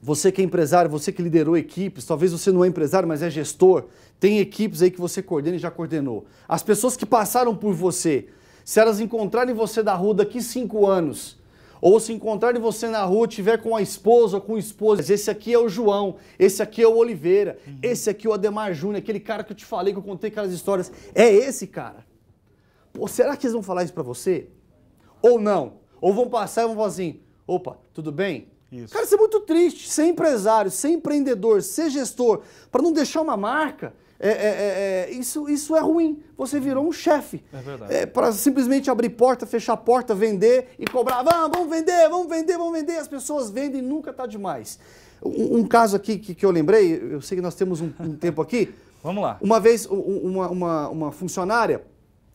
você que é empresário, você que liderou equipes, talvez você não é empresário, mas é gestor, tem equipes aí que você coordena e já coordenou. As pessoas que passaram por você, se elas encontrarem você da rua daqui 5 anos, ou se encontrarem você na rua, tiver com a esposa ou com o esposo, esse aqui é o João, esse aqui é o Oliveira, esse aqui é o Ademar Júnior, aquele cara que eu te falei, que eu contei aquelas histórias, é esse cara. Pô, será que eles vão falar isso pra você? Ou não? Ou vão passar e vão falar assim, opa, tudo bem? Isso. Cara, isso é muito triste, ser empresário, ser empreendedor, ser gestor, para não deixar uma marca, isso é ruim. Você virou um chefe. É verdade. Para simplesmente abrir porta, fechar porta, vender e cobrar. Vamos vender. As pessoas vendem, nunca tá demais. Um caso aqui que eu lembrei, eu sei que nós temos um tempo aqui. Vamos lá. Uma vez, uma funcionária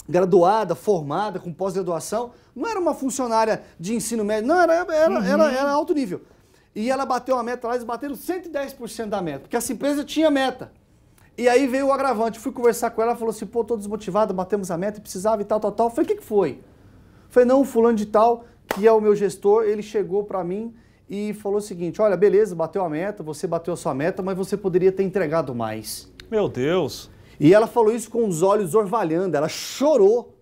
graduada, formada, com pós-graduação, não era uma funcionária de ensino médio, não, era alto nível. E ela bateu a meta lá, eles bateram 110% da meta, porque essa empresa tinha meta. E aí veio o agravante, fui conversar com ela, falou assim, pô, tô desmotivado, batemos a meta, precisava e tal. Eu falei, o que foi? Falei, não, o fulano de tal, que é o meu gestor, ele chegou pra mim e falou o seguinte, olha, beleza, bateu a meta, você bateu a sua meta, mas você poderia ter entregado mais. Meu Deus! E ela falou isso com os olhos orvalhando, ela chorou.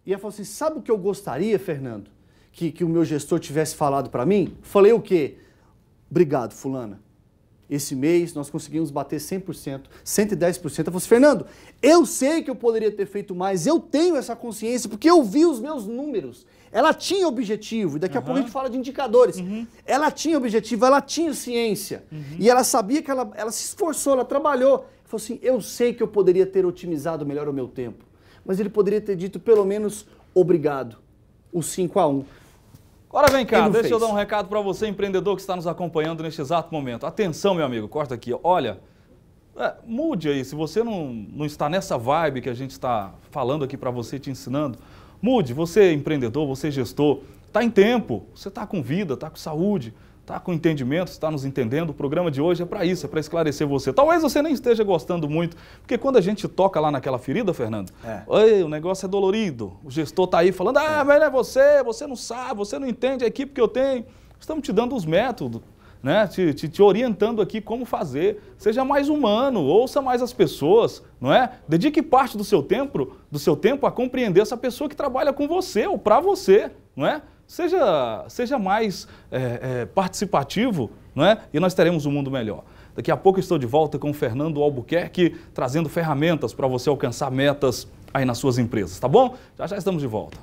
E ela falou assim, sabe o que eu gostaria, Fernando? Que o meu gestor tivesse falado pra mim? Falei o quê? Obrigado, fulana. Esse mês nós conseguimos bater 100%, 110%. Eu falei assim, Fernando, eu sei que eu poderia ter feito mais, eu tenho essa consciência, porque eu vi os meus números. Ela tinha objetivo, e daqui a pouco a gente fala de indicadores. Ela tinha objetivo, ela tinha ciência. E ela sabia que ela se esforçou, ela trabalhou. Ela falou assim, eu sei que eu poderia ter otimizado melhor o meu tempo, mas ele poderia ter dito pelo menos obrigado, o 5-1. Agora vem cá, deixa eu dar um recado para você, empreendedor que está nos acompanhando neste exato momento. Atenção, meu amigo, corta aqui. Olha, mude aí, se você não está nessa vibe que a gente está falando aqui para você, te ensinando, mude. Você é empreendedor, você é gestor, está em tempo, você está com vida, está com saúde, está com entendimento, está nos entendendo. O programa de hoje é para isso, é para esclarecer você. Talvez você nem esteja gostando muito, porque quando a gente toca lá naquela ferida, Fernando, o negócio é dolorido. O gestor está aí falando, mas não é você não sabe, você não entende a equipe que eu tenho. Estamos te dando os métodos, né? Te orientando aqui como fazer. Seja mais humano, ouça mais as pessoas, não é? Dedique parte do seu tempo a compreender essa pessoa que trabalha com você ou para você, não é? Seja mais participativo, não é? E nós teremos um mundo melhor. Daqui a pouco eu estou de volta com o Fernando Albuquerque, trazendo ferramentas para você alcançar metas aí nas suas empresas, tá bom? Já estamos de volta.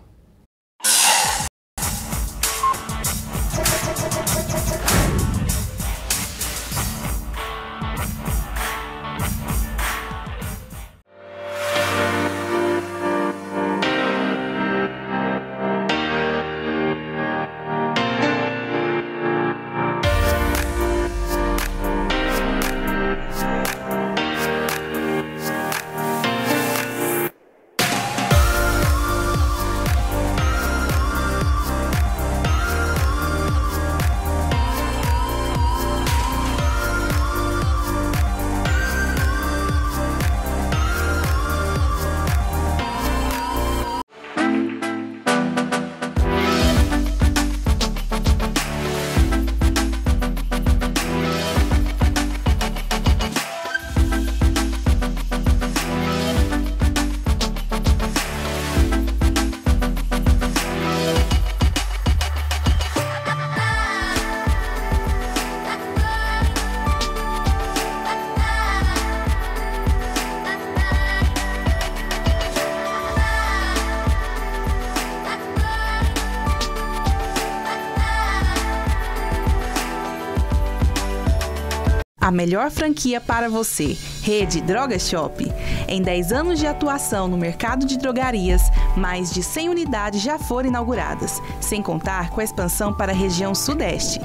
A melhor franquia para você, Rede Droga Shop. Em 10 anos de atuação no mercado de drogarias, mais de 100 unidades já foram inauguradas, sem contar com a expansão para a região sudeste.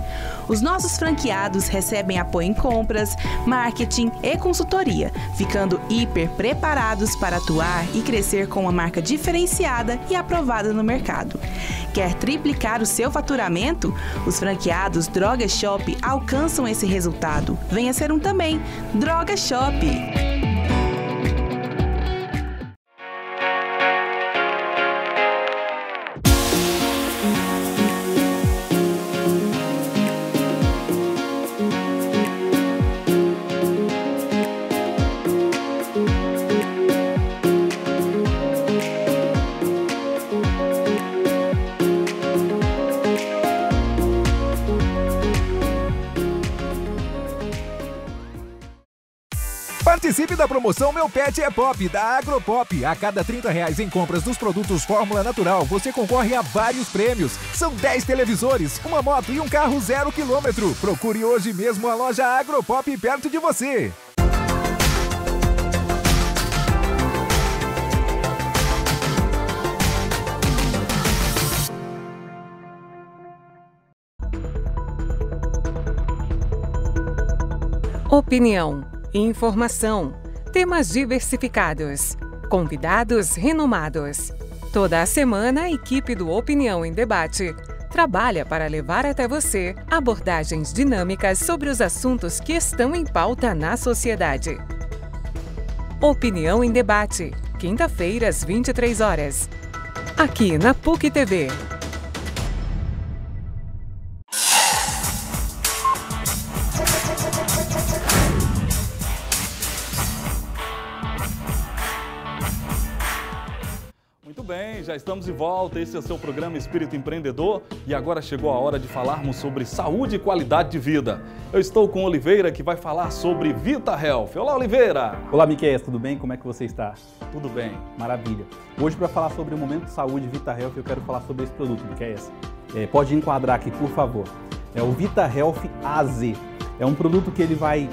Os nossos franqueados recebem apoio em compras, marketing e consultoria, ficando hiper preparados para atuar e crescer com uma marca diferenciada e aprovada no mercado. Quer triplicar o seu faturamento? Os franqueados Droga Shop alcançam esse resultado. Venha ser um também. Droga Shop. Participe da promoção Meu Pet é Pop, da Agropop. A cada R$30 em compras dos produtos Fórmula Natural, você concorre a vários prêmios. São 10 televisores, uma moto e um carro 0 km. Procure hoje mesmo a loja Agropop perto de você. Opinião, informação, temas diversificados, convidados renomados. Toda a semana, a equipe do Opinião em Debate trabalha para levar até você abordagens dinâmicas sobre os assuntos que estão em pauta na sociedade. Opinião em Debate, quinta-feira às 23 horas. Aqui na PUC TV. Já estamos de volta, esse é o seu programa Espírito Empreendedor e agora chegou a hora de falarmos sobre saúde e qualidade de vida. Eu estou com Oliveira que vai falar sobre Vita Health. Olá, Oliveira! Olá, Miquel, tudo bem? Como é que você está? Tudo bem. Maravilha. Hoje, para falar sobre o Momento de Saúde Vita Health, eu quero falar sobre esse produto, Miquel. Pode enquadrar aqui, por favor. É o Vita Health AZ. É um produto que ele vai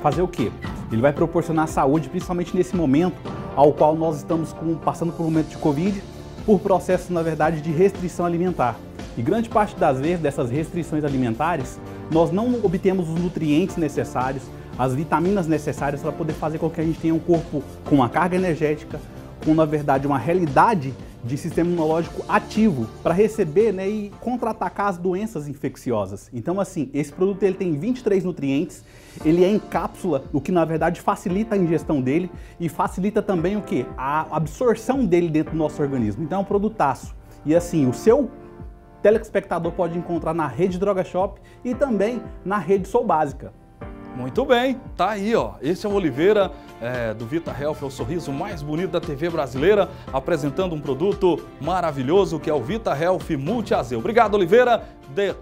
fazer o quê? Ele vai proporcionar saúde, principalmente nesse momento ao qual nós estamos passando por um momento de Covid, por processo, na verdade, de restrição alimentar. E grande parte das vezes, dessas restrições alimentares, nós não obtemos os nutrientes necessários, as vitaminas necessárias para poder fazer com que a gente tenha um corpo com uma carga energética, com, na verdade, uma realidade de sistema imunológico ativo para receber, né, e contra-atacar as doenças infecciosas. Então, assim, esse produto ele tem 23 nutrientes, ele é em cápsula, o que, na verdade, facilita a ingestão dele e facilita também o quê? A absorção dele dentro do nosso organismo. Então, é um produtaço. E, assim, o seu telespectador pode encontrar na Rede Droga Shop e também na Rede Sou Básica. Muito bem, tá aí, ó. Esse é o Oliveira do Vita Health, é o sorriso mais bonito da TV brasileira, apresentando um produto maravilhoso que é o Vita Health Multi-AZ. Obrigado, Oliveira.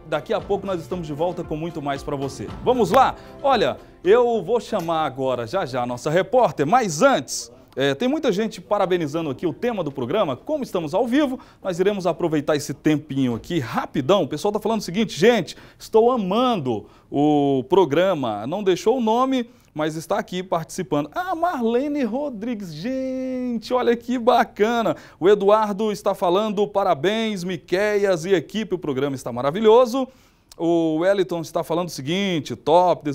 Daqui a pouco nós estamos de volta com muito mais para você. Vamos lá? Olha, eu vou chamar agora já a nossa repórter, mas antes... tem muita gente parabenizando aqui o tema do programa. Como estamos ao vivo, nós iremos aproveitar esse tempinho aqui rapidão. O pessoal está falando o seguinte: gente, estou amando o programa. Não deixou o nome, mas está aqui participando. Ah, Marlene Rodrigues, gente, olha que bacana. O Eduardo está falando, parabéns, Miqueias e equipe, o programa está maravilhoso. O Wellington está falando o seguinte: top,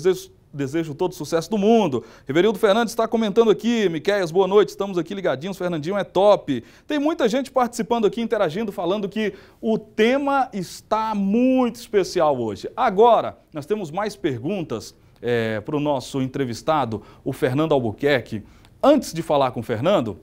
desejo todo sucesso do mundo. Reverildo Fernandes está comentando aqui: Miqueias, boa noite, estamos aqui ligadinhos, Fernandinho é top. Tem muita gente participando aqui, interagindo, falando que o tema está muito especial hoje. Agora, nós temos mais perguntas para o nosso entrevistado, o Fernando Albuquerque. Antes de falar com o Fernando,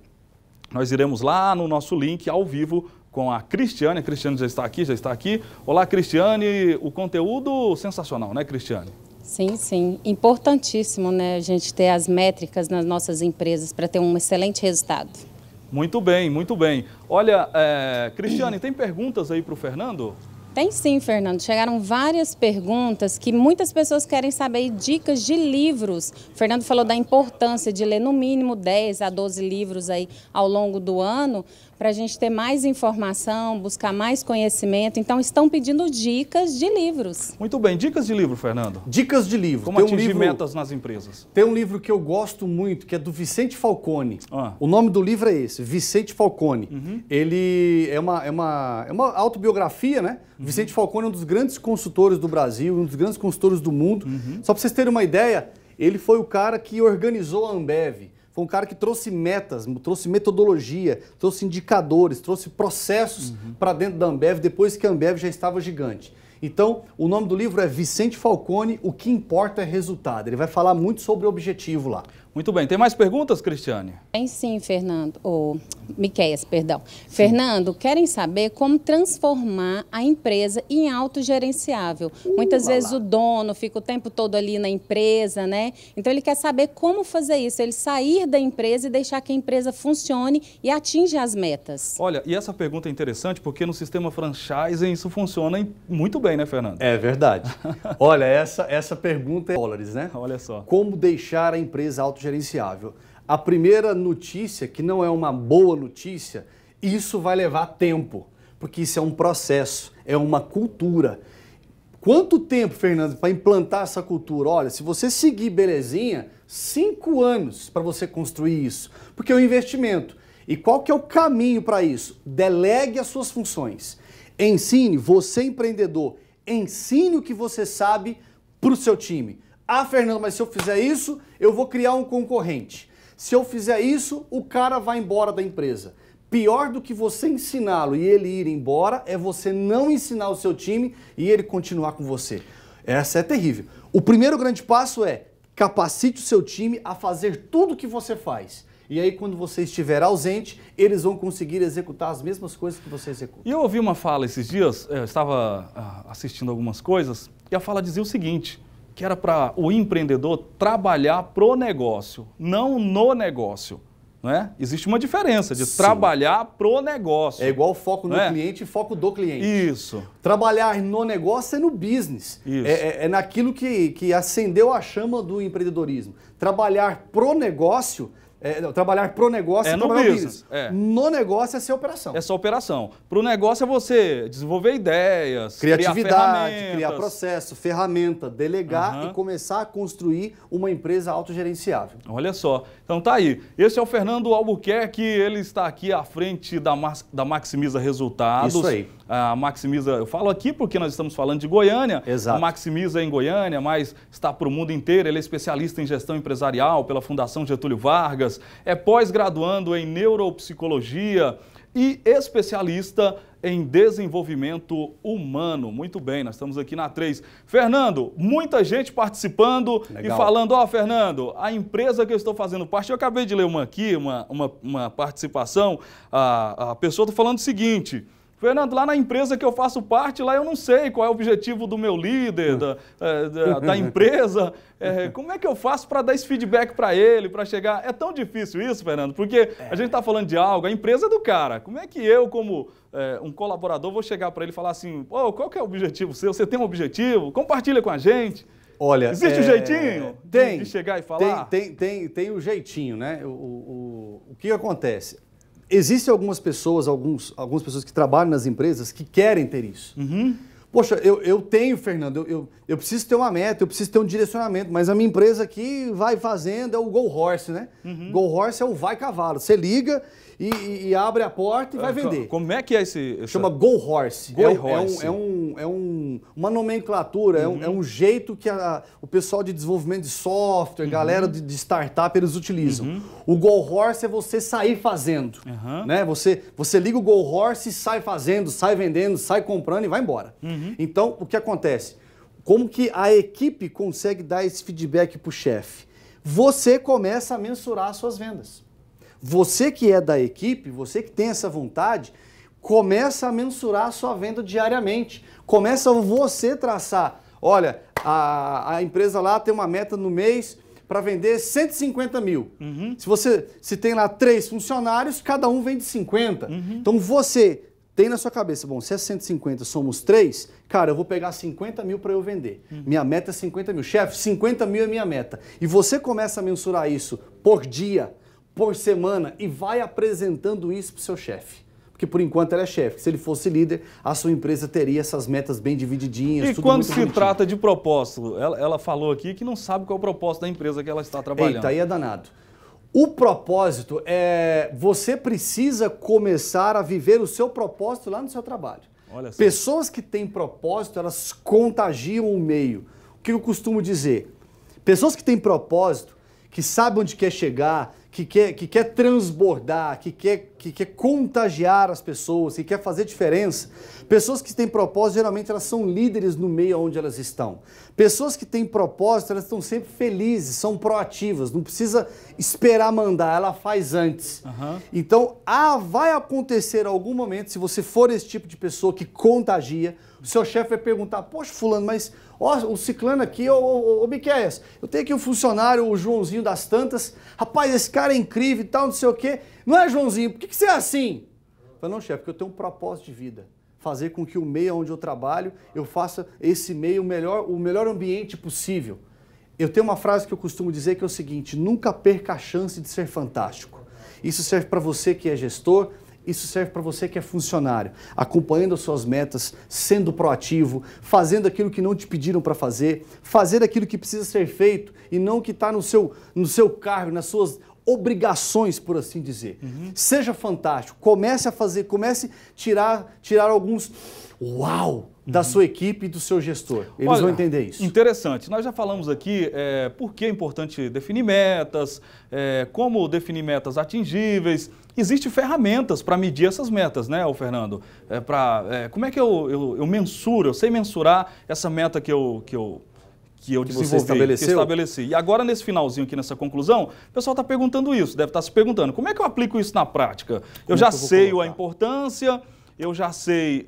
nós iremos lá no nosso link ao vivo com a Cristiane. A Cristiane já está aqui. Olá, Cristiane, o conteúdo sensacional, né, Cristiane? Sim, sim. Importantíssimo, né, a gente ter as métricas nas nossas empresas para ter um excelente resultado. Muito bem, muito bem. Olha, Cristiane, tem perguntas aí para o Fernando? Tem sim, Fernando. Chegaram várias perguntas que muitas pessoas querem saber, dicas de livros. O Fernando falou da importância de ler no mínimo 10 a 12 livros aí ao longo do ano, para a gente ter mais informação, buscar mais conhecimento. Então, estão pedindo dicas de livros. Muito bem. Dicas de livro, Fernando? Dicas de livro. Como atingir metas nas empresas? Tem um livro que eu gosto muito, que é do Vicente Falcone. O nome do livro é esse, Vicente Falcone. Ele é uma autobiografia, né? Vicente Falcone é um dos grandes consultores do Brasil, um dos grandes consultores do mundo. Só para vocês terem uma ideia, ele foi o cara que organizou a Ambev. Foi um cara que trouxe metas, trouxe metodologia, trouxe indicadores, trouxe processos para dentro da Ambev, depois que a Ambev já estava gigante. Então, o nome do livro é Vicente Falcone, O que Importa é Resultado. Ele vai falar muito sobre o objetivo lá. Muito bem. Tem mais perguntas, Cristiane? Tem sim, Fernando. Miqueias, perdão. Sim. Fernando, querem saber como transformar a empresa em autogerenciável. Muitas vezes o dono fica o tempo todo ali na empresa, né? Então ele quer saber como fazer isso, ele sair da empresa e deixar que a empresa funcione e atinja as metas. Olha, e essa pergunta é interessante porque no sistema franchising isso funciona muito bem, né, Fernando? É verdade. Olha, essa pergunta é dólares, né? Olha só. Como deixar a empresa autogerenciável? A primeira notícia, que não é uma boa notícia, isso vai levar tempo, porque isso é um processo, é uma cultura. Quanto tempo, Fernando, para implantar essa cultura? Olha, se você seguir belezinha, 5 anos para você construir isso, porque é um investimento. E qual que é o caminho para isso? Delegue as suas funções. Ensine, você empreendedor, ensine o que você sabe para o seu time. Ah, Fernando, mas se eu fizer isso, eu vou criar um concorrente. Se eu fizer isso, o cara vai embora da empresa. Pior do que você ensiná-lo e ele ir embora é você não ensinar o seu time e ele continuar com você. Essa é terrível. O primeiro grande passo é capacite o seu time a fazer tudo o que você faz. E aí, quando você estiver ausente, eles vão conseguir executar as mesmas coisas que você executa. E eu ouvi uma fala esses dias, eu estava assistindo algumas coisas, e a fala dizia o seguinte, que era para o empreendedor trabalhar pro negócio, não no negócio. Não é? Existe uma diferença de trabalhar pro negócio. É igual foco no cliente e foco do cliente. Isso. Trabalhar no negócio é no business. Isso. É naquilo que acendeu a chama do empreendedorismo. Trabalhar pro negócio trabalhar pro negócio É e no trabalhar business. No negócio é ser operação. Essa operação. Para o negócio é você desenvolver ideias, criatividade, criar processo, processo, ferramenta, delegar e começar a construir uma empresa autogerenciável. Olha só. Então tá aí. Esse é o Fernando Albuquerque, ele está aqui à frente da Maximiza Resultados. Isso aí. A Maximiza, eu falo aqui porque nós estamos falando de Goiânia. Exato. A Maximiza é em Goiânia, mas está para o mundo inteiro. Ele é especialista em gestão empresarial pela Fundação Getúlio Vargas, é pós-graduando em neuropsicologia e especialista em desenvolvimento humano. Muito bem, nós estamos aqui na 3. Fernando, muita gente participando. Legal. E falando, ó, Fernando, a empresa que eu estou fazendo parte, eu acabei de ler uma participação, a pessoa está falando o seguinte: Fernando, lá na empresa que eu faço parte, lá eu não sei qual é o objetivo do meu líder, da empresa. Como é que eu faço para dar esse feedback para ele, para chegar? É tão difícil isso, Fernando, porque a gente está falando de algo, a empresa é do cara. Como é que eu, como um colaborador, vou chegar para ele e falar assim, pô, qual que é o objetivo seu? Você tem um objetivo? Compartilha com a gente. Olha, existe um jeitinho de chegar e falar? Tem o jeitinho, né? O que acontece? Existem algumas pessoas, algumas pessoas que trabalham nas empresas que querem ter isso. Poxa, eu tenho, Fernando, eu preciso ter uma meta, eu preciso ter um direcionamento, mas a minha empresa aqui vai fazendo, é o Go Horse, né? Go Horse é o vai cavalo. Você liga e abre a porta e vai vender. Como é que é esse... Chama Go Horse. Go Horse. Uma nomenclatura, é um jeito que o pessoal de desenvolvimento de software, galera de startup, eles utilizam. O Go Horse é você sair fazendo. Né? Você liga o Go Horse e sai fazendo, sai vendendo, sai comprando e vai embora. Então, o que acontece? Como que a equipe consegue dar esse feedback para o chefe? Você começa a mensurar as suas vendas. Você que é da equipe, você que tem essa vontade, começa a mensurar a sua venda diariamente. Começa você traçar. Olha, a empresa lá tem uma meta no mês para vender 150 mil. Se tem lá 3 funcionários, cada um vende 50. Então você tem na sua cabeça, bom, se é 150, somos 3, cara, eu vou pegar 50 mil para eu vender. Minha meta é 50 mil. Chefe, 50 mil é minha meta. E você começa a mensurar isso por dia, por semana, e vai apresentando isso para o seu chefe. Porque por enquanto ela é chefe. Se ele fosse líder, a sua empresa teria essas metas bem divididinhas. E quando se trata de propósito? Ela falou aqui que não sabe qual é o propósito da empresa que ela está trabalhando. Eita, aí é danado. O propósito é... Você precisa começar a viver o seu propósito lá no seu trabalho. Olha só. Pessoas que têm propósito, elas contagiam o meio. O que eu costumo dizer? Pessoas que têm propósito, que sabem onde quer chegar, que quer transbordar, que quer contagiar as pessoas, que quer fazer diferença. Pessoas que têm propósito, geralmente elas são líderes no meio onde elas estão. Pessoas que têm propósito, elas estão sempre felizes, são proativas, não precisa esperar mandar, ela faz antes. Então, vai acontecer algum momento, se você for esse tipo de pessoa que contagia, o seu chefe vai perguntar, poxa, fulano, mas ó, o ciclano aqui, ô Miqueias, eu tenho aqui um funcionário, o Joãozinho das tantas, rapaz, esse cara é incrível e tal, não sei o quê. Não é, Joãozinho, por que você é assim? Eu falo, não, chefe, porque eu tenho um propósito de vida. Fazer com que o meio onde eu trabalho, eu faça esse meio o melhor ambiente possível. Eu tenho uma frase que eu costumo dizer que é o seguinte, nunca perca a chance de ser fantástico. Isso serve para você que é gestor, isso serve para você que é funcionário, acompanhando as suas metas, sendo proativo, fazendo aquilo que não te pediram para fazer, fazer aquilo que precisa ser feito e não que está no seu cargo, nas suas obrigações, por assim dizer. Seja fantástico, comece a tirar alguns uau da sua equipe e do seu gestor. Eles vão entender isso. Interessante. Nós já falamos aqui por que é importante definir metas, como definir metas atingíveis. Existem ferramentas para medir essas metas, né, Fernando? Como é que eu mensuro, eu sei mensurar essa meta que eu desenvolvi, que estabeleci. E agora, nesse finalzinho aqui, nessa conclusão, o pessoal está perguntando isso, deve estar se perguntando, como é que eu aplico isso na prática? Eu já sei a importância, eu já sei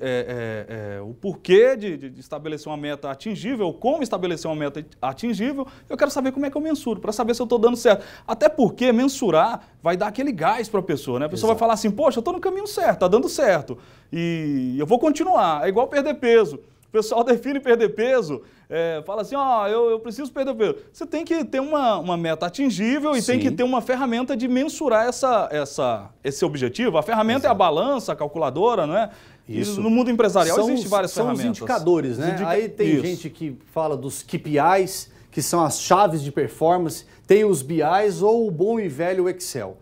o porquê de estabelecer uma meta atingível, como estabelecer uma meta atingível, eu quero saber como é que eu mensuro, para saber se eu estou dando certo. Até porque mensurar vai dar aquele gás para a pessoa, né? A pessoa vai falar assim, poxa, eu estou no caminho certo, está dando certo, e eu vou continuar. É igual perder peso. O pessoal define perder peso, fala assim, eu preciso perder peso. Você tem que ter uma meta atingível e tem que ter uma ferramenta de mensurar esse objetivo. A ferramenta é a balança, a calculadora, não é? Isso. E no mundo empresarial existe várias ferramentas. São os indicadores, né? Aí tem gente que fala dos KPIs, que são as chaves de performance, tem os BIs ou o bom e velho Excel.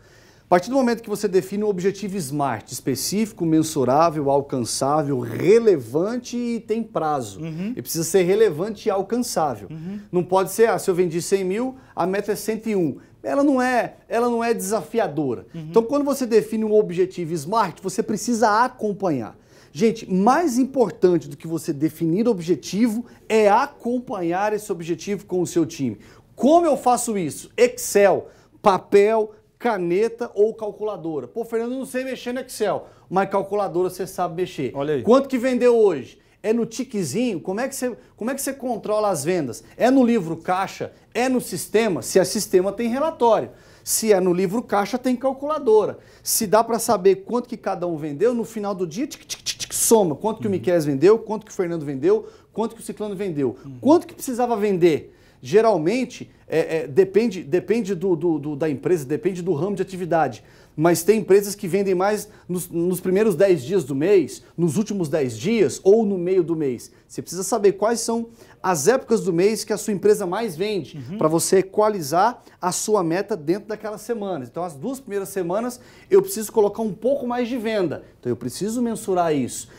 A partir do momento que você define um objetivo SMART, específico, mensurável, alcançável, relevante e tem prazo. E precisa ser relevante e alcançável. Não pode ser, se eu vendi 100 mil, a meta é 101. Ela não é desafiadora. Então, quando você define um objetivo SMART, você precisa acompanhar. Gente, mais importante do que você definir o objetivo é acompanhar esse objetivo com o seu time. Como eu faço isso? Excel, papel, caneta ou calculadora. Pô, Fernando, eu não sei mexer no Excel, mas calculadora você sabe mexer. Olha aí. Quanto que vendeu hoje? É no tiquezinho? Como é que você controla as vendas? É no livro caixa? É no sistema? Se é sistema, tem relatório. Se é no livro caixa, tem calculadora. Se dá para saber quanto que cada um vendeu, no final do dia, soma. Quanto que o Miquel vendeu, quanto que o Fernando vendeu, quanto que o Ciclano vendeu. Quanto que precisava vender? Geralmente, depende da empresa, depende do ramo de atividade. Mas tem empresas que vendem mais nos primeiros 10 dias do mês, nos últimos 10 dias ou no meio do mês. Você precisa saber quais são as épocas do mês que a sua empresa mais vende, para você equalizar a sua meta dentro daquelas semanas. Então, as 2 primeiras semanas, eu preciso colocar um pouco mais de venda. Então, eu preciso mensurar isso.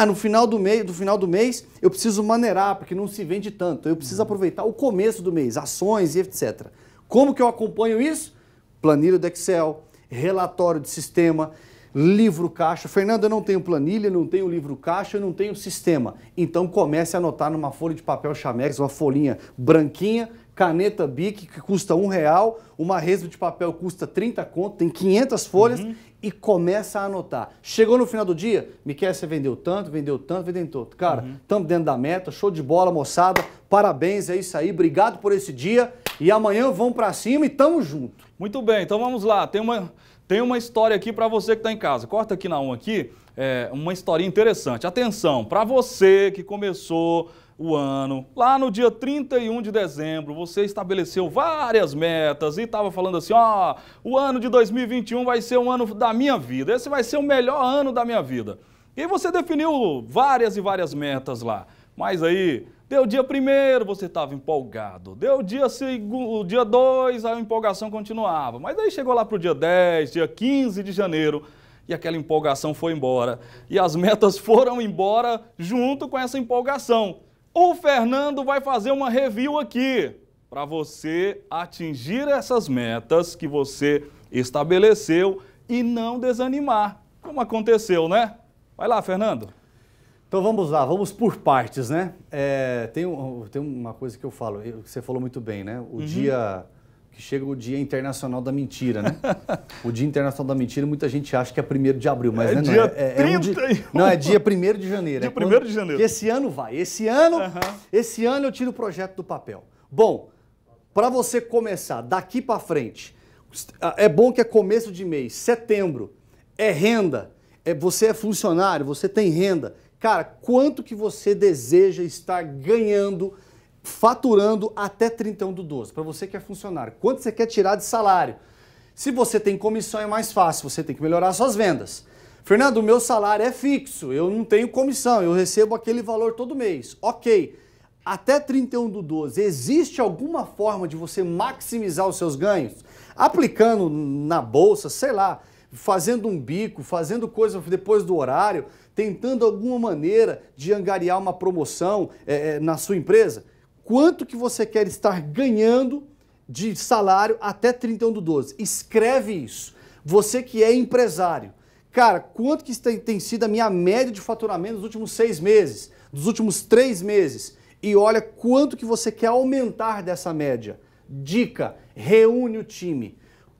No final do mês, eu preciso maneirar, porque não se vende tanto. Então, eu preciso aproveitar o começo do mês, ações e etc. Como que eu acompanho isso? Planilha do Excel, relatório de sistema, livro caixa. Fernando, eu não tenho planilha, não tenho livro caixa, eu não tenho sistema. Então comece a anotar numa folha de papel Chamex, uma folhinha branquinha, caneta Bic que custa R$1, uma resma de papel custa 30 conto, tem 500 folhas e começa a anotar. Chegou no final do dia, Miquel, você vendeu tanto, vendeu tanto. Cara, estamos dentro da meta, show de bola, moçada, parabéns, é isso aí, obrigado por esse dia e amanhã vamos pra cima e tamo junto. Muito bem, então vamos lá, tem uma história aqui para você que está em casa. Corta aqui na 1 aqui, uma historinha interessante. Atenção, para você que começou o ano, lá no dia 31 de dezembro, você estabeleceu várias metas e estava falando assim, o ano de 2021 vai ser um ano da minha vida, esse vai ser o melhor ano da minha vida. E você definiu várias e várias metas lá, mas aí deu o dia 1º, você estava empolgado. Deu o dia 2, a empolgação continuava. Mas aí chegou lá para o dia 10, dia 15 de janeiro, e aquela empolgação foi embora. E as metas foram embora junto com essa empolgação. O Fernando vai fazer uma review aqui, para você atingir essas metas que você estabeleceu e não desanimar, como aconteceu, né? Vai lá, Fernando. Então vamos lá, vamos por partes, né? Tem uma coisa que eu falo, você falou muito bem, né? O dia que chega o Dia Internacional da Mentira, né? O Dia Internacional da Mentira, muita gente acha que é 1º de abril, mas dia não, é dia 1º de janeiro. Dia 1º de janeiro. Esse ano vai. Esse ano eu tiro o projeto do papel. Bom, para você começar daqui para frente, é bom que é começo de mês, setembro, é renda, você é funcionário, você tem renda. Cara, quanto que você deseja estar ganhando, faturando até 31/12? Para você que é funcionário, quanto você quer tirar de salário? Se você tem comissão é mais fácil, você tem que melhorar suas vendas. Fernando, o meu salário é fixo, eu não tenho comissão, eu recebo aquele valor todo mês. Ok, até 31/12, existe alguma forma de você maximizar os seus ganhos? Aplicando na bolsa, sei lá, fazendo um bico, fazendo coisa depois do horário, tentando alguma maneira de angariar uma promoção na sua empresa? Quanto que você quer estar ganhando de salário até 31/12? Escreve isso. Você que é empresário, cara, quanto que tem sido a minha média de faturamento nos últimos 6 meses, dos últimos 3 meses? E olha quanto que você quer aumentar dessa média. Dica, reúne o time.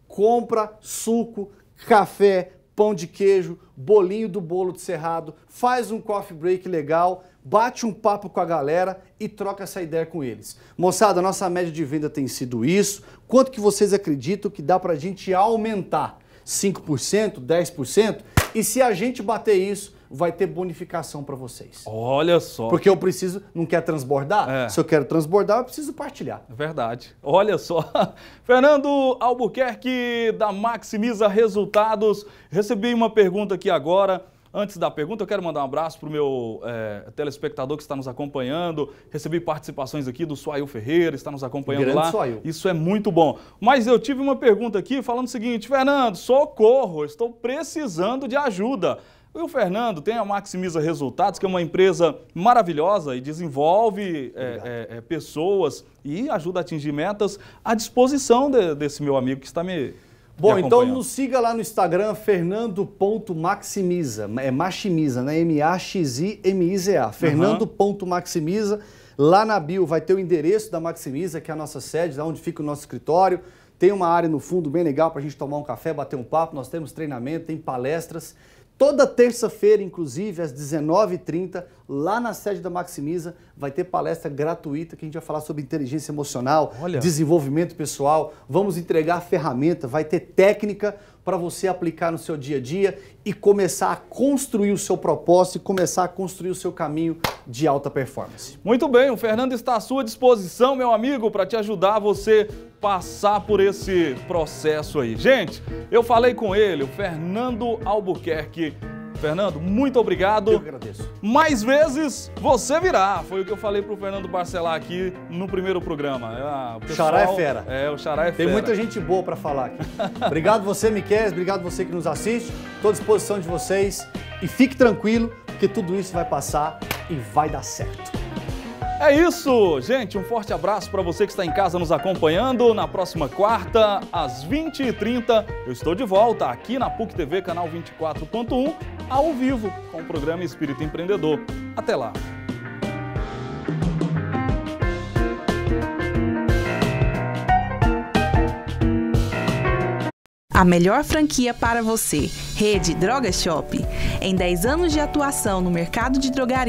Compra suco, café, pão de queijo, bolinho do bolo de Cerrado, faz um coffee break legal, bate um papo com a galera e troca essa ideia com eles. Moçada, a nossa média de venda tem sido isso. Quanto que vocês acreditam que dá pra gente aumentar? 5%, 10%? E se a gente bater isso, vai ter bonificação para vocês. Olha só. Porque eu preciso, não quer transbordar? É. Se eu quero transbordar, eu preciso partilhar. Verdade. Olha só. Fernando Albuquerque, da Maximiza Resultados. Recebi uma pergunta aqui agora. Antes da pergunta, eu quero mandar um abraço para o meu telespectador que está nos acompanhando. Recebi participações aqui do Suail Ferreira, está nos acompanhando Grande lá. Suail. Isso é muito bom. Mas eu tive uma pergunta aqui falando o seguinte: Fernando, socorro, estou precisando de ajuda. E o Fernando tem a Maximiza Resultados, que é uma empresa maravilhosa e desenvolve pessoas e ajuda a atingir metas, à disposição desse meu amigo que está me Bom, então acompanhando. nos siga lá no Instagram, fernando.maximiza, é Maximiza, né? M-A-X-I-M-I-Z-A, fernando.maximiza. Lá na bio vai ter o endereço da Maximiza, que é a nossa sede, lá onde fica o nosso escritório. Tem uma área no fundo bem legal para a gente tomar um café, bater um papo. Nós temos treinamento, tem palestras. Toda terça-feira, inclusive, às 19h30, lá na sede da Maximiza, vai ter palestra gratuita que a gente vai falar sobre inteligência emocional, desenvolvimento pessoal. Vamos entregar ferramenta, vai ter técnica para você aplicar no seu dia a dia e começar a construir o seu propósito e começar a construir o seu caminho de alta performance. Muito bem, o Fernando está à sua disposição, meu amigo, para te ajudar a você passar por esse processo aí. Gente, eu falei com ele, o Fernando Albuquerque. Fernando, muito obrigado. Eu agradeço. Mais vezes você virá. Foi o que eu falei pro Fernando Barcelar aqui no primeiro programa. O Xará é fera. O Xará é fera. Tem muita gente boa para falar aqui. Obrigado você, Miquel, obrigado você que nos assiste. Estou à disposição de vocês e fique tranquilo, porque tudo isso vai passar e vai dar certo. É isso, gente. Um forte abraço para você que está em casa nos acompanhando. Na próxima quarta, às 20h30, eu estou de volta aqui na PUC TV, canal 24.1, ao vivo, com o programa Espírito Empreendedor. Até lá. A melhor franquia para você, Rede Droga Shop. Em 10 anos de atuação no mercado de drogaria,